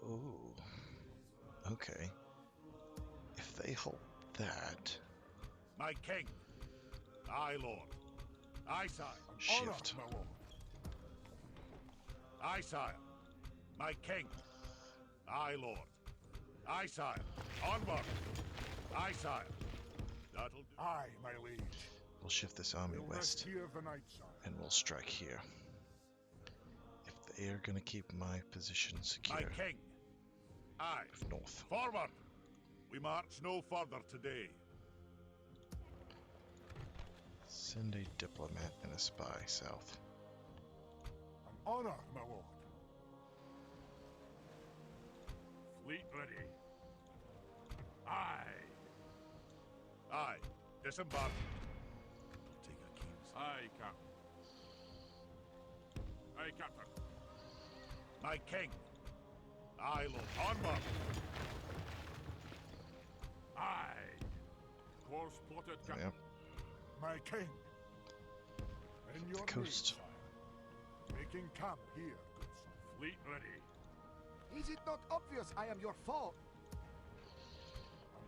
Ooh. Okay. If they hold that, My king. Aye, Lord. Aye, sire. shift. Honor, my lord. Aye, sire. My king. Aye, Lord. Aye, sire. Onward. Aye, sire. That'll do. Aye, my liege. We'll shift this army We'll rest west, here the night, sire. and we'll strike here. If they are going to keep my position secure, My king. Aye. move north. Forward. We march no further today. Send a diplomat and a spy south. An honor, my lord. Fleet ready. Aye. Aye. Disembark. Take a king's. Aye, Captain. Aye, Captain. My king. Aye, Lord. Onward. Aye. Course plotted, Captain. Yep. My king. In your coast. name, sire. Making camp here, good sire. Fleet ready. Is it not obvious I am your foe?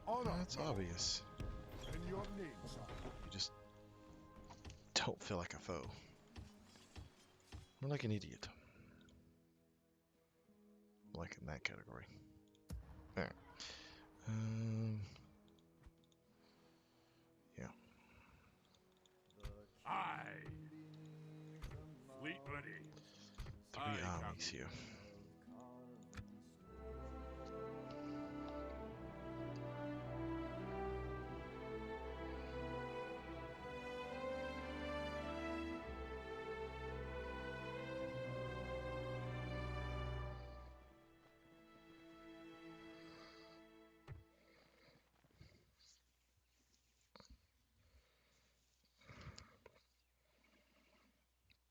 An honor, That's my lord. obvious. In your name, sire. You just don't feel like a foe. More like an idiot. Like in that category. Alright. Yeah. Aye. Fleet ready. Three Aye, armies Captain. here.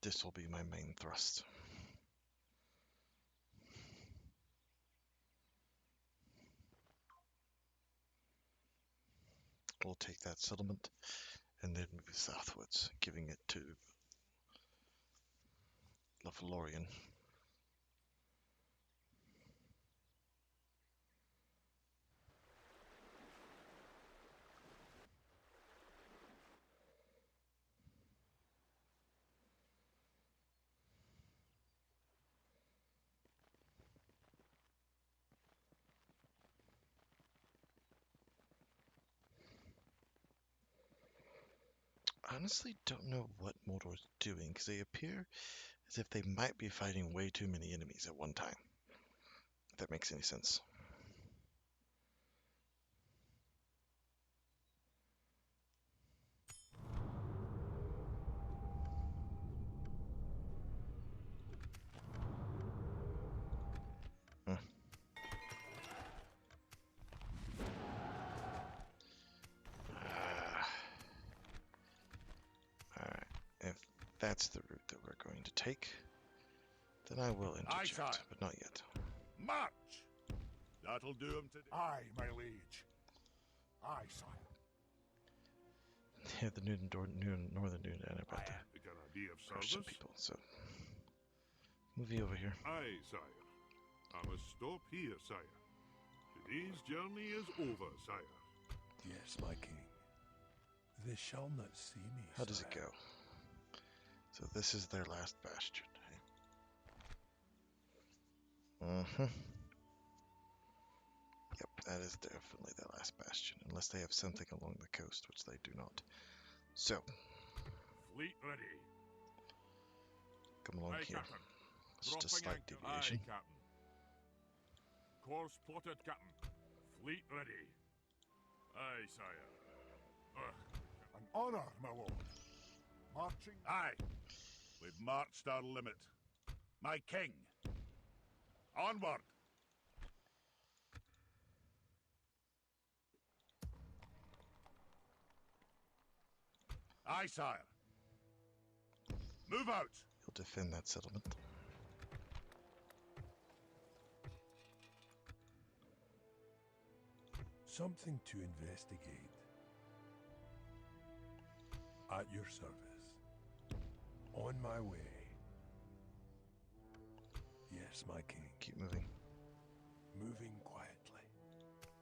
this will be my main thrust. We'll take that settlement and then move southwards, giving it to Lothlorien. I honestly don't know what Mordor's doing, because they appear as if they might be fighting way too many enemies at one time. If that makes any sense. Alright, if that's the route that we're going to take, then I will interject, sire. but not yet. March! That'll do him today. Aye, my liege. Aye, sire. Yeah, the northern Durin about to The Grenadier of crush some Service? people, so move you over here. Aye, sire. I must stop here, sire. Today's journey is over, sire. Yes, my king. They shall not see me. How does it sire. go? So this is their last bastion. Hey? Yep, that is definitely their last bastion, unless they have something along the coast, which they do not. So, Fleet ready. come along Aye, here. Captain. Just a Dropping slight anchor. deviation. Aye, Captain. Course plotted, Captain. Fleet ready. Aye, sire. An honor, my lord. Marching. Aye. We've marched our limit. My king. Onward! Aye, sire. Move out! You'll defend that settlement. Something to investigate. At your service. On my way. Yes, my king. Keep moving. Moving quietly.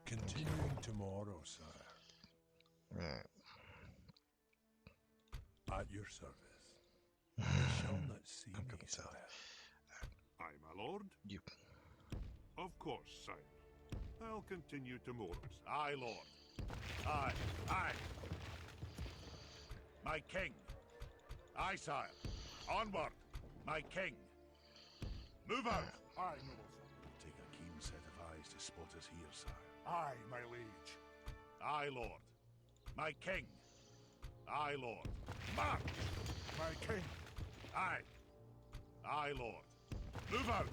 Continuing tomorrow, sire. Right. At your service. They shall not see I'm me, coming south. sire. Aye, my lord. You. Of course, sire. I'll continue tomorrow. Aye, lord. Aye, aye. My king. Aye, sire. Onward. My king. Move out! Aye, noble sire. Take a keen set of eyes to spot us here, sire. Aye, my liege. Aye, lord. My king. Aye, lord. March! My king. Aye. Aye, lord. Move out!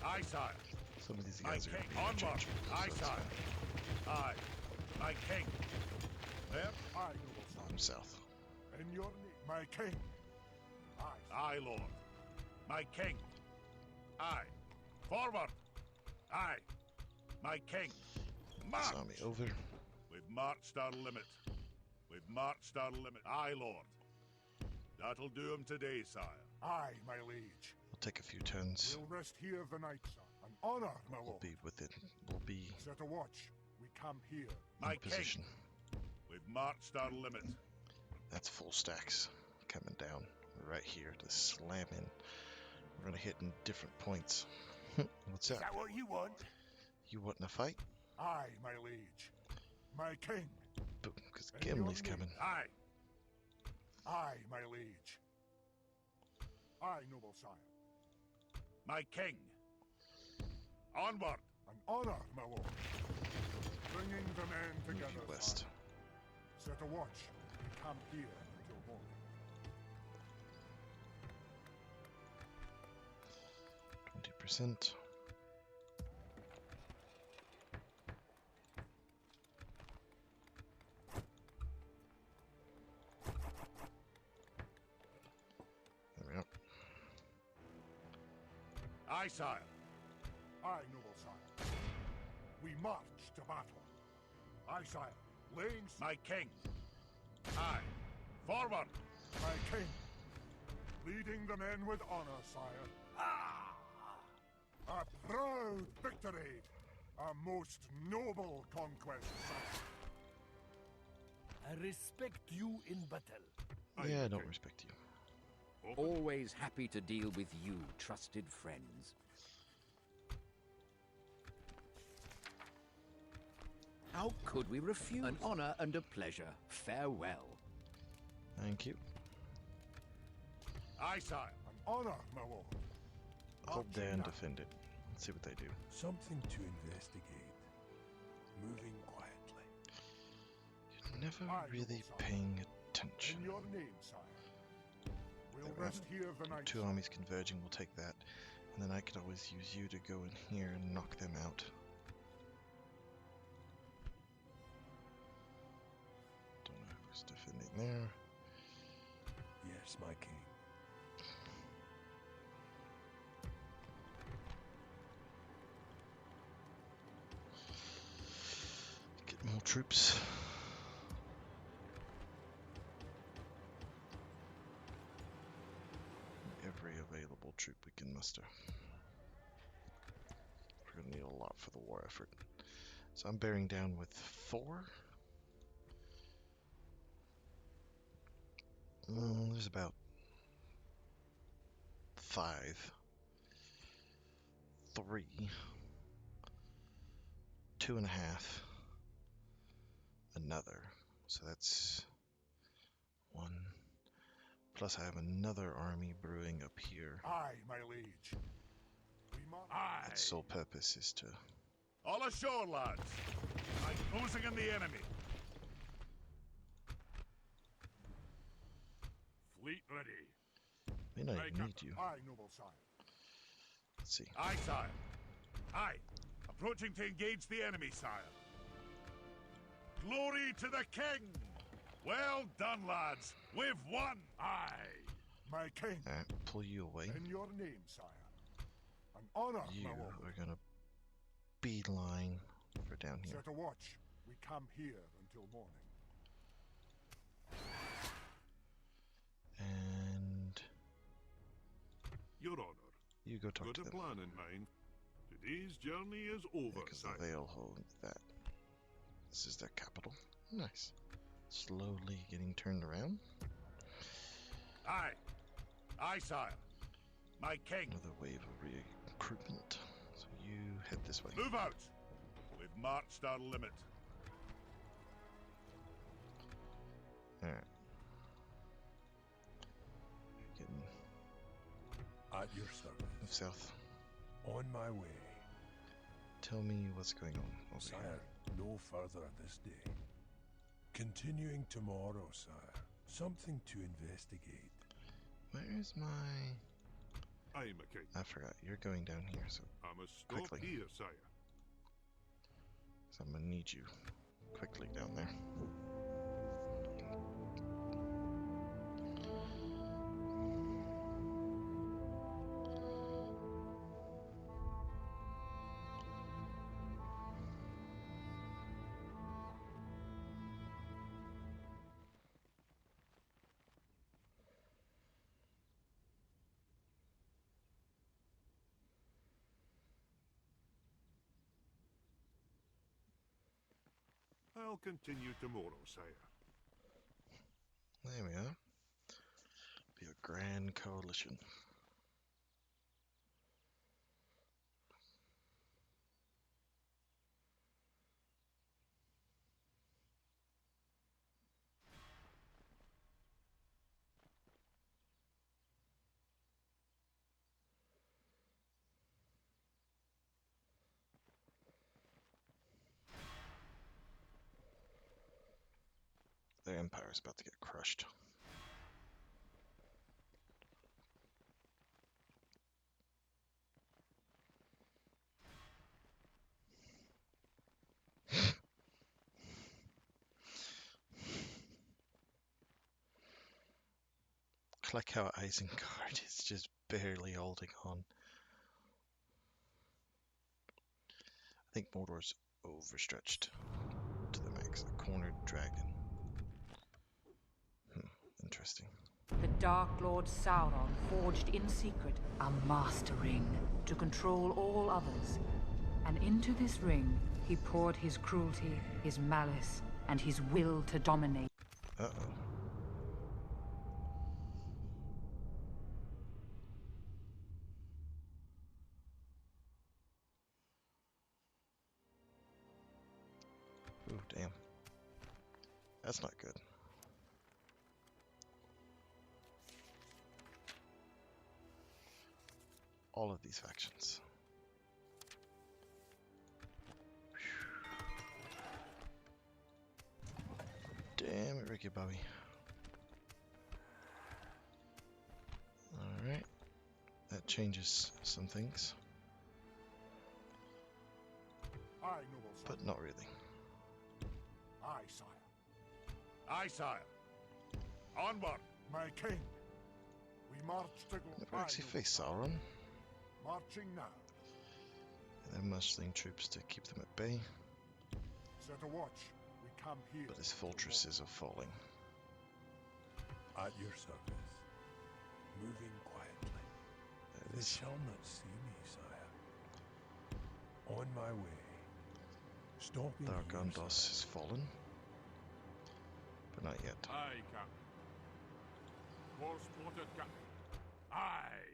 Aye, sire. Some of these My guys are king. being Onward! interchangeable, Aye, so it's sire. fine. Aye. My king. There. Aye, noble sire. I'm south. In your name, my king. Aye. Aye, lord. My king. Aye. Forward! Aye. My king. March! This army over. We've marched our limit. We've marched our limit. Aye, lord. That'll do him today, sire. Aye, my liege. We'll take a few turns. We'll rest here the night, sir. An honor, my We'll lord. be within. We'll be Set a watch. We camp here. My in position. king. We've marched our limit. That's full stacks coming down right here to slam in. We're gonna hit in different points. What's up? Is that what you want? You wanting a fight? Aye, my liege. My king. Boom, because And your Gimli's name? coming. Aye. Aye, my liege. Aye, noble sire. My king. Onward. An honor, my lord. Bringing the men Move together. you west. sire. Set a watch. We camp here until morning. 20%. There we go. Aye, sire. Aye, noble sire. We march to battle. Aye, sire. Laying My king. Aye. Forward. my king. Leading the men with honor, sire. A proud victory. A most noble conquest, sire. I respect you in battle. Yeah, I don't respect you. Always happy to deal with you, trusted friends. How could we refuse? An honor and a pleasure. Farewell. Thank you. Aye, sire. An honor, my lord. Hold Marching there and now. defend it. Let's see what they do. Something to investigate. Moving quietly. You're never Aye, really noble sire. paying attention. In your name, sire. We'll There are rest here the night. Two armies converging, we'll take that. And then I could always use you to go in here and knock them out. Don't know who's defending there. Yes, my king. Get more troops. Every available troop we can muster. We're gonna need a lot for the war effort. So I'm bearing down with 4. There's about 5. 3. 2.5. Another. So that's 1. Plus I have another army brewing up here. Aye, my liege. We march. Aye. Its sole purpose is to... All ashore, lads. I'm closing in the enemy. Fleet ready. May not Right, even need you. Aye, noble sire. Let's see. Aye, sire. Aye. Approaching to engage the enemy, sire. Glory to the king! Well done, lads. We've won! Aye, my king. Alright, pull you away. In your name, sire. An honor, You my lord. are gonna beeline for down here. Set a watch. We camp here until morning. And Your honor. you go talk Got to a them. plan in mind. Today's journey is over, Because sire. they'll hold that. This is their capital. Nice. Slowly getting turned around. Aye. Aye, sire. My king. Another wave of recruitment. So you head this way. Move out. We've marched our limit. Alright. Getting At your service. move south. On my way. Tell me what's going on over Sire, here. no further this day. Continuing tomorrow, sire. Something to investigate. Where is my... Aye, my king. I forgot. You're going down here, so I must stop Quickly. here, sire. I'm gonna need you quickly down there. I'll continue tomorrow, sire. There we are. Be a grand coalition. Their empire is about to get crushed. I like how Isengard is just barely holding on. think Mordor's overstretched to the max. A cornered dragon. Interesting. The Dark Lord Sauron forged in secret a master ring to control all others. And into this ring, he poured his cruelty, his malice, and his will to dominate. Uh-oh. Ooh, damn. That's not good. All of these factions. Damn it, Ricky Bobby. Alright. That changes some things. Aye, noble sire. But not really. Aye, sire. Aye, sire. Onward. My king. We march to Never actually face Sauron. Marching now. They're mushling troops to keep them at bay, Set a watch. We come here. but his fortresses are falling. At your service, moving quietly. There it They is. shall not see me, sire. On my way. Stopping Our here, Gundabad sire. has fallen, but not yet. Aye, Captain. War spotted, Captain. Aye.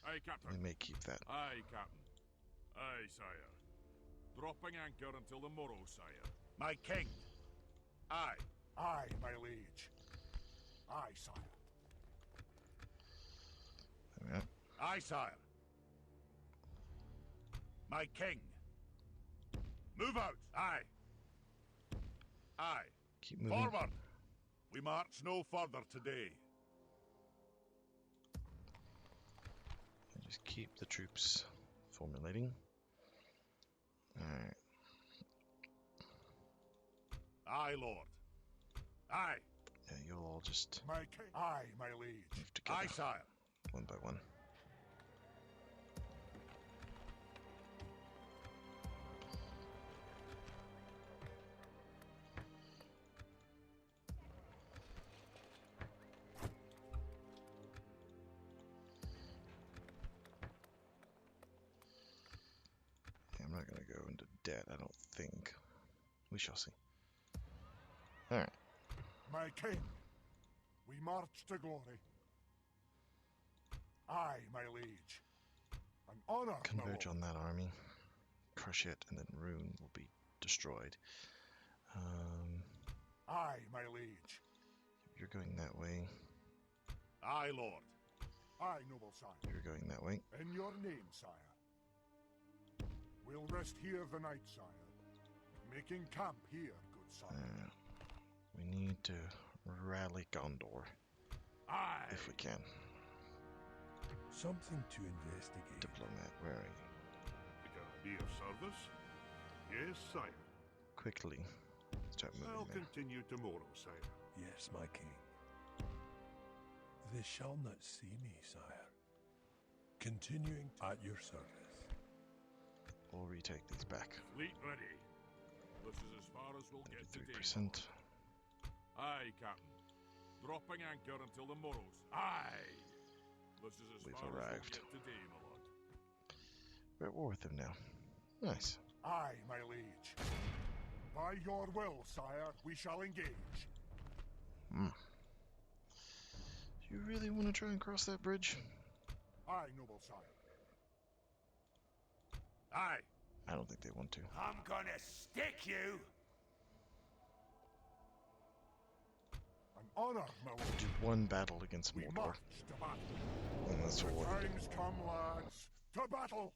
Aye, Captain. We may keep that. Aye, Captain. Aye, sire. Dropping anchor until the morrow, sire. My king. Aye. Aye, my liege. Aye, sire. There we are. Aye, sire. My king. Move out. Aye. Aye. Keep moving. Forward. We march no further today. And just keep the troops formulating. Alright. Aye, Lord. Aye. Yeah, you'll all just My king. Aye, my liege. move together Aye, sire. one by one. Yeah, I'm not going to go into debt, I don't think. We shall see. Alright. My king. We march to glory. Aye, my liege. An honor, my Converge lord. on that army, crush it, and then Rune will be destroyed. Aye, my liege. You're going that way. Aye, Lord. Aye, noble sire. You're going that way. In your name, sire. We'll rest here the night, sire. Making camp here, good sire. We need to rally Gondor Aye. if we can. Something to investigate. Diplomat, where are you? We can be of service? Yes, sire. Quickly start I'll moving there. continue tomorrow, sire. Yes, my king. They shall not see me, sire. Continuing at your service. We'll retake these back. Fleet ready. This is as far as we'll get today. 3%. Aye, Captain. Dropping anchor until the morrows. Aye. This is as We've far arrived. as we'll get today, my lord. We're at war with them now. Nice. Aye, my liege. By your will, sire, we shall engage. Do you really want to try and cross that bridge? Aye, noble sire. Aye. I don't think they want to. I'm gonna stick you. An honor, my lord. Do one battle against We Mordor, march to battle. and that's what we'll do. Times come, lads. To battle.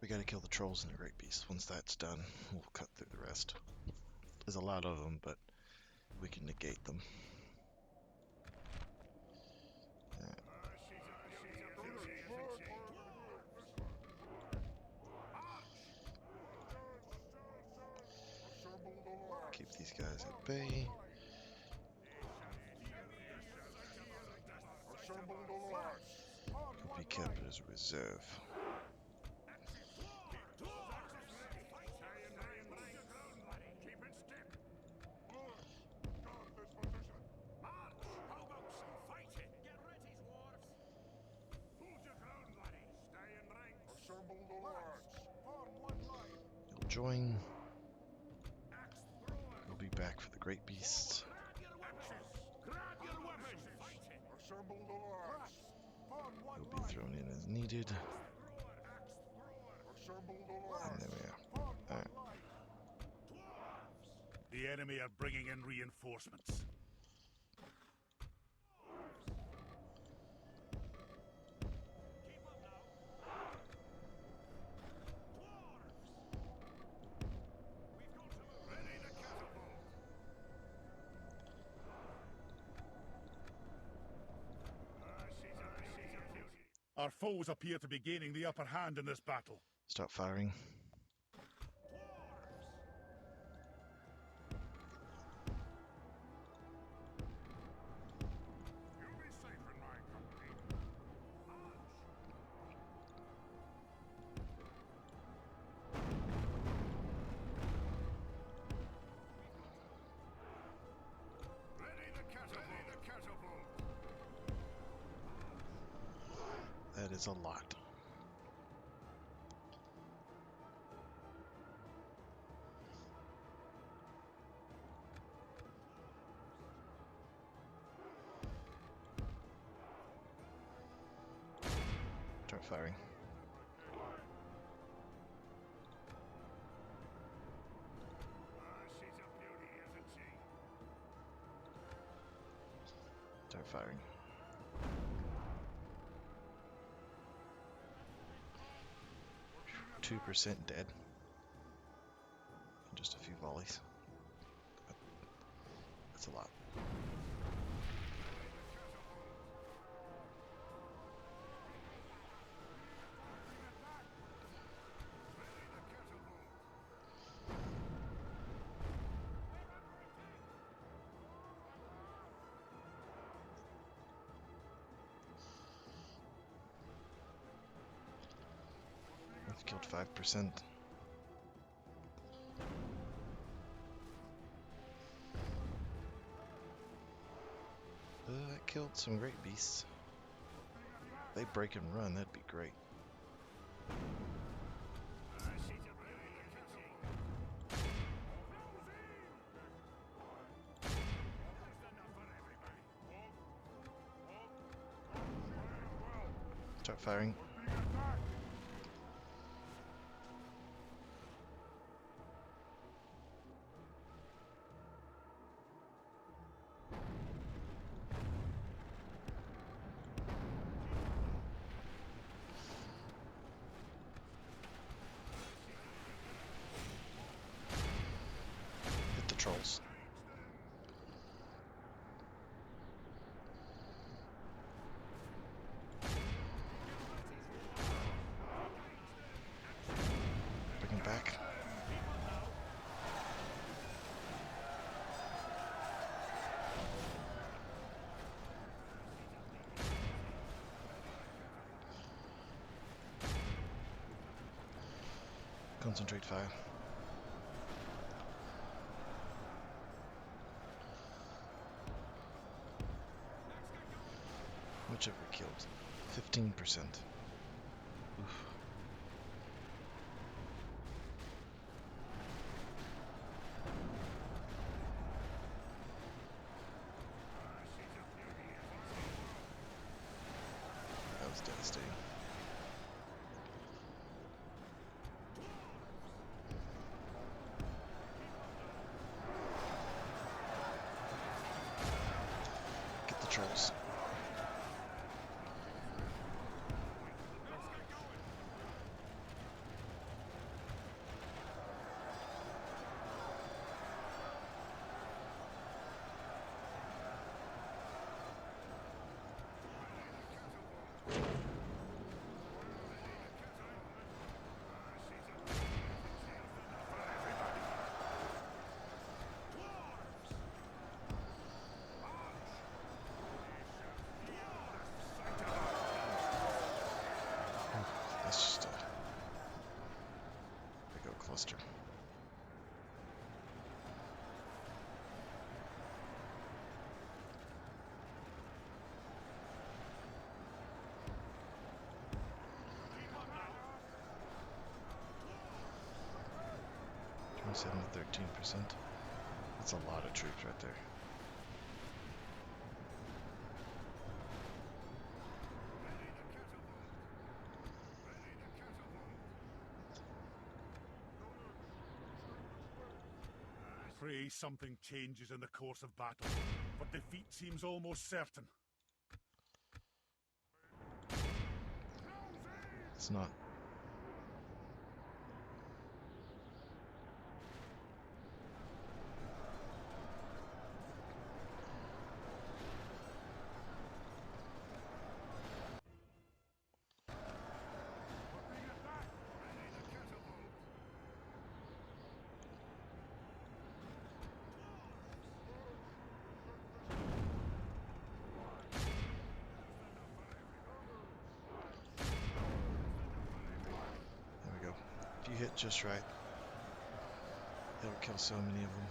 We gotta kill the trolls and the great beasts. Once that's done, we'll cut through the rest. There's a lot of them, but we can negate them. Keep these guys at bay. Assemble the lads. be kept as a reserve. You'll join. We'll be back for the great beasts. You'll be thrown in as needed. And there we are. Alright. The enemy are bringing in reinforcements. Our foes appear to be gaining the upper hand in this battle. Start firing. That is a lot. Start firing. Start firing. Whew, 2% dead. In just a few volleys. That's a lot. I've killed 5%. That killed some great beasts. If they break and run, that'd be great. Start firing. Hit the trolls. Bring it back. Concentrate fire. Which have we killed? 15%. Oof. That was devastating. Get the trolls. faster. Seven to 13%. That's a lot of troops right there. Pray something changes in the course of battle, for defeat seems almost certain. It's not. If you hit just right, it'll kill so many of them.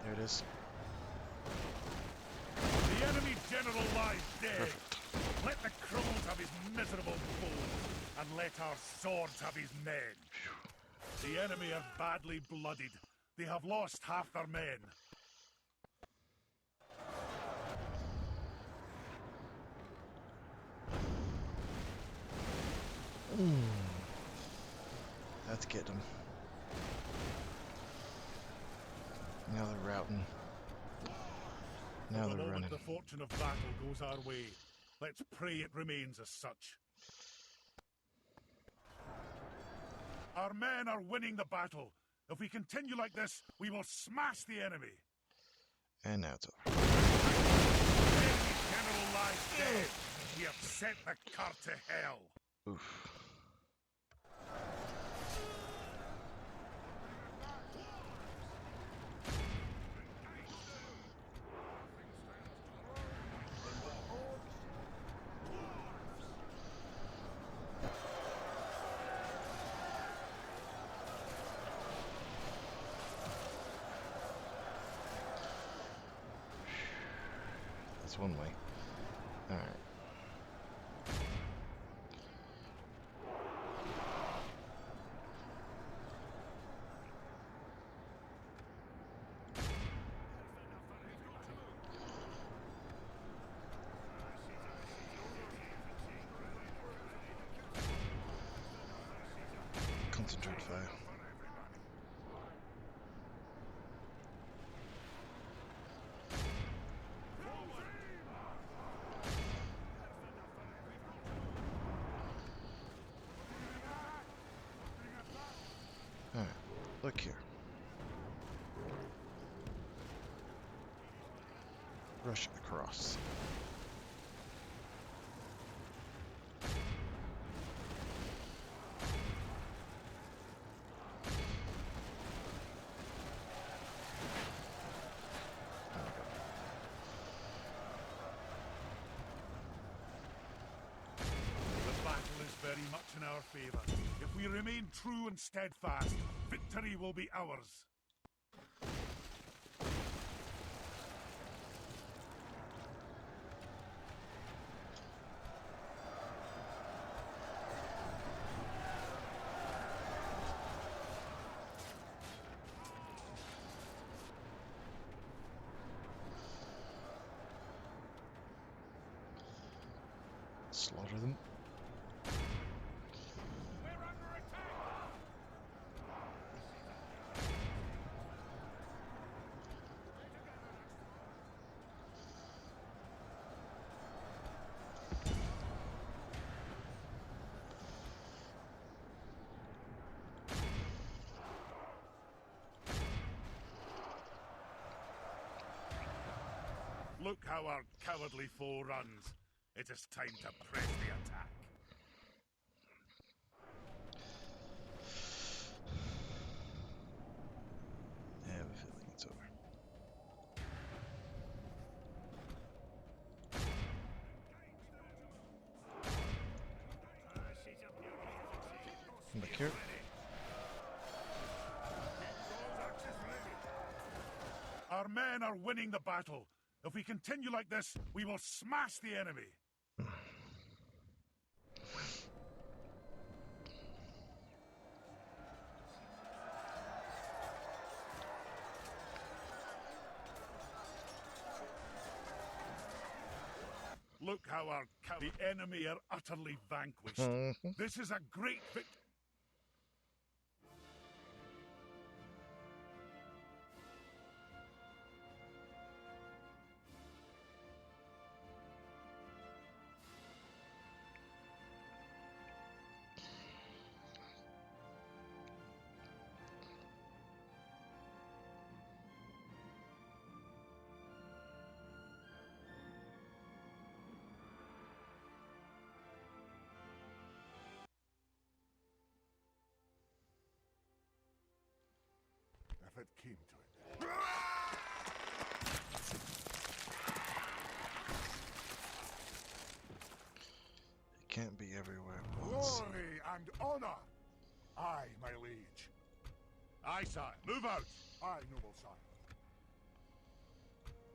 There it is. The enemy general lies dead. Perfect. Let the crows have his miserable bones, and let our swords have his men. The enemy are badly bloodied. They have lost half their men. That's getting them. Now they're routing. Now the they're moment running. the fortune of battle goes our way, let's pray it remains as such. Our men are winning the battle. If we continue like this, we will smash the enemy. And now it's over. The enemy general lies dead. We have sent the cur to hell. Oof. That's one way. Alright. Concentrate fire. Alright, look here. Rush across. The battle is very much in our favor. If we remain true and steadfast, victory will be ours. Slaughter them. Look how our cowardly foe runs. It is time to press the attack. I have a feeling it's over. Look here. Our men are winning the battle. If we continue like this, we will smash the enemy. Look how the enemy are utterly vanquished. This is a great victory. If it came to it. It can't be everywhere at once. Glory and honor! Aye, my liege. Aye, sire. Move out. Aye, noble sire.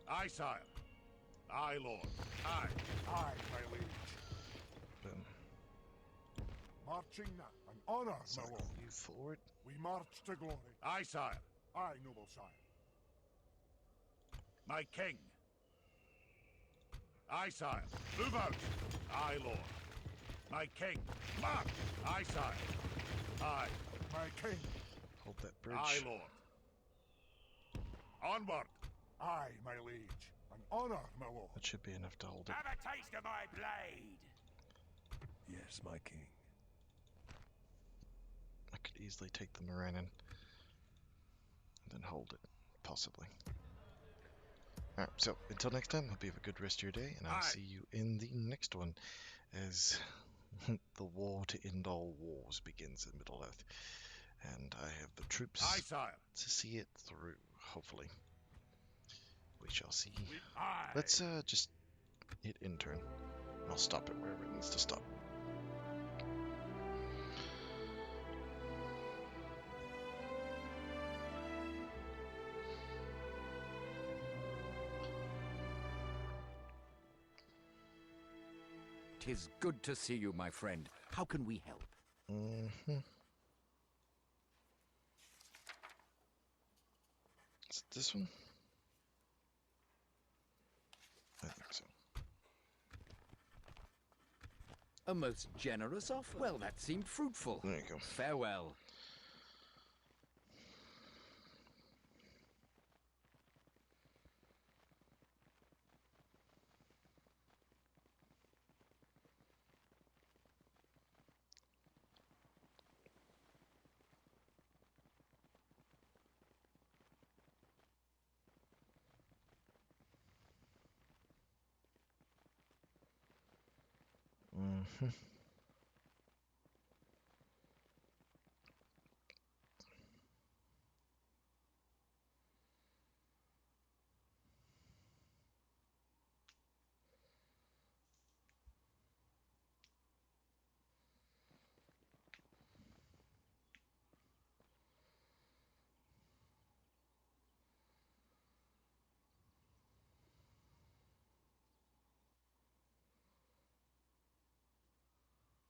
Aye, sire. Aye, lord. Aye. Aye, my liege. Boom. Marching now. An honor, So my lord. you forward. We march to glory. Aye, sire. Aye, noble sire. My king. Aye, sire. Move out. Aye, lord. My king. March. Aye, sire. Aye. My king. Hold that bridge. Aye, lord. Onward. Aye, my liege. An honor, my lord. That should be enough to hold it. Have a taste of my blade. Yes, my king. I could easily take the Morannon and then hold it, possibly. Alright, so until next time, hope you have a good rest of your day, and I'll Aye. see you in the next one as the war to end all wars begins in Middle-earth. And I have the troops Aye, sire. to see it through, hopefully. We shall see. Aye. Let's just hit intern, and I'll stop it wherever it needs to stop. Tis good to see you, my friend. How can we help? Is it this one? I think so. A most generous offer. Well, that seemed fruitful. There you go. Farewell.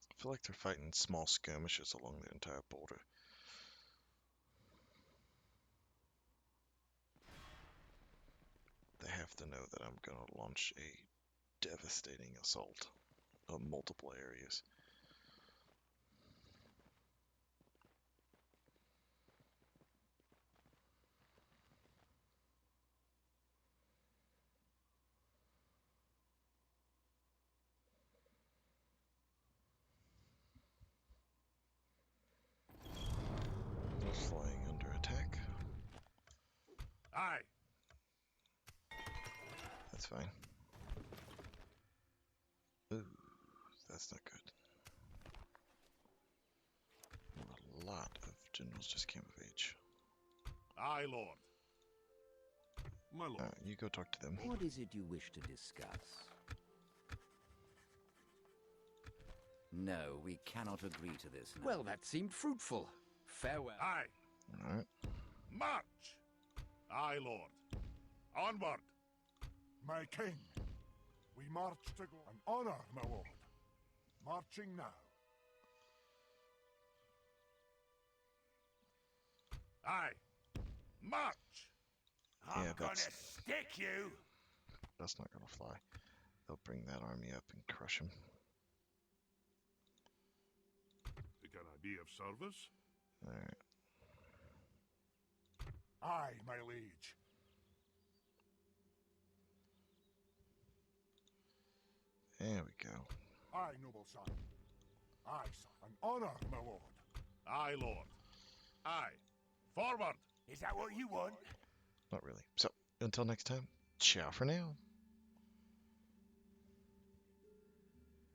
I feel like they're fighting small skirmishes along the entire border. They have to know that I'm going to launch a devastating assault of multiple areas. Flying under attack. Aye. That's fine. that's not good. A lot of generals just came of age. Aye, Lord. My lord. Alright, you go talk to them. What is it you wish to discuss? No, we cannot agree to this now. Well, that seemed fruitful. Farewell. Aye. Alright. March! Aye, Lord. Onward! My king, we march to an honor, my lord. Marching now. Aye. March! Yeah, I'm gonna that's- stick you! That's not gonna fly. They'll bring that army up and crush him. Can I be of service? Alright. Aye, my liege. There we go. Aye, noble son. Aye, son. An honor, my lord. Aye, Lord. Aye. Forward! Is that what you want? Not really. So, until next time, ciao for now.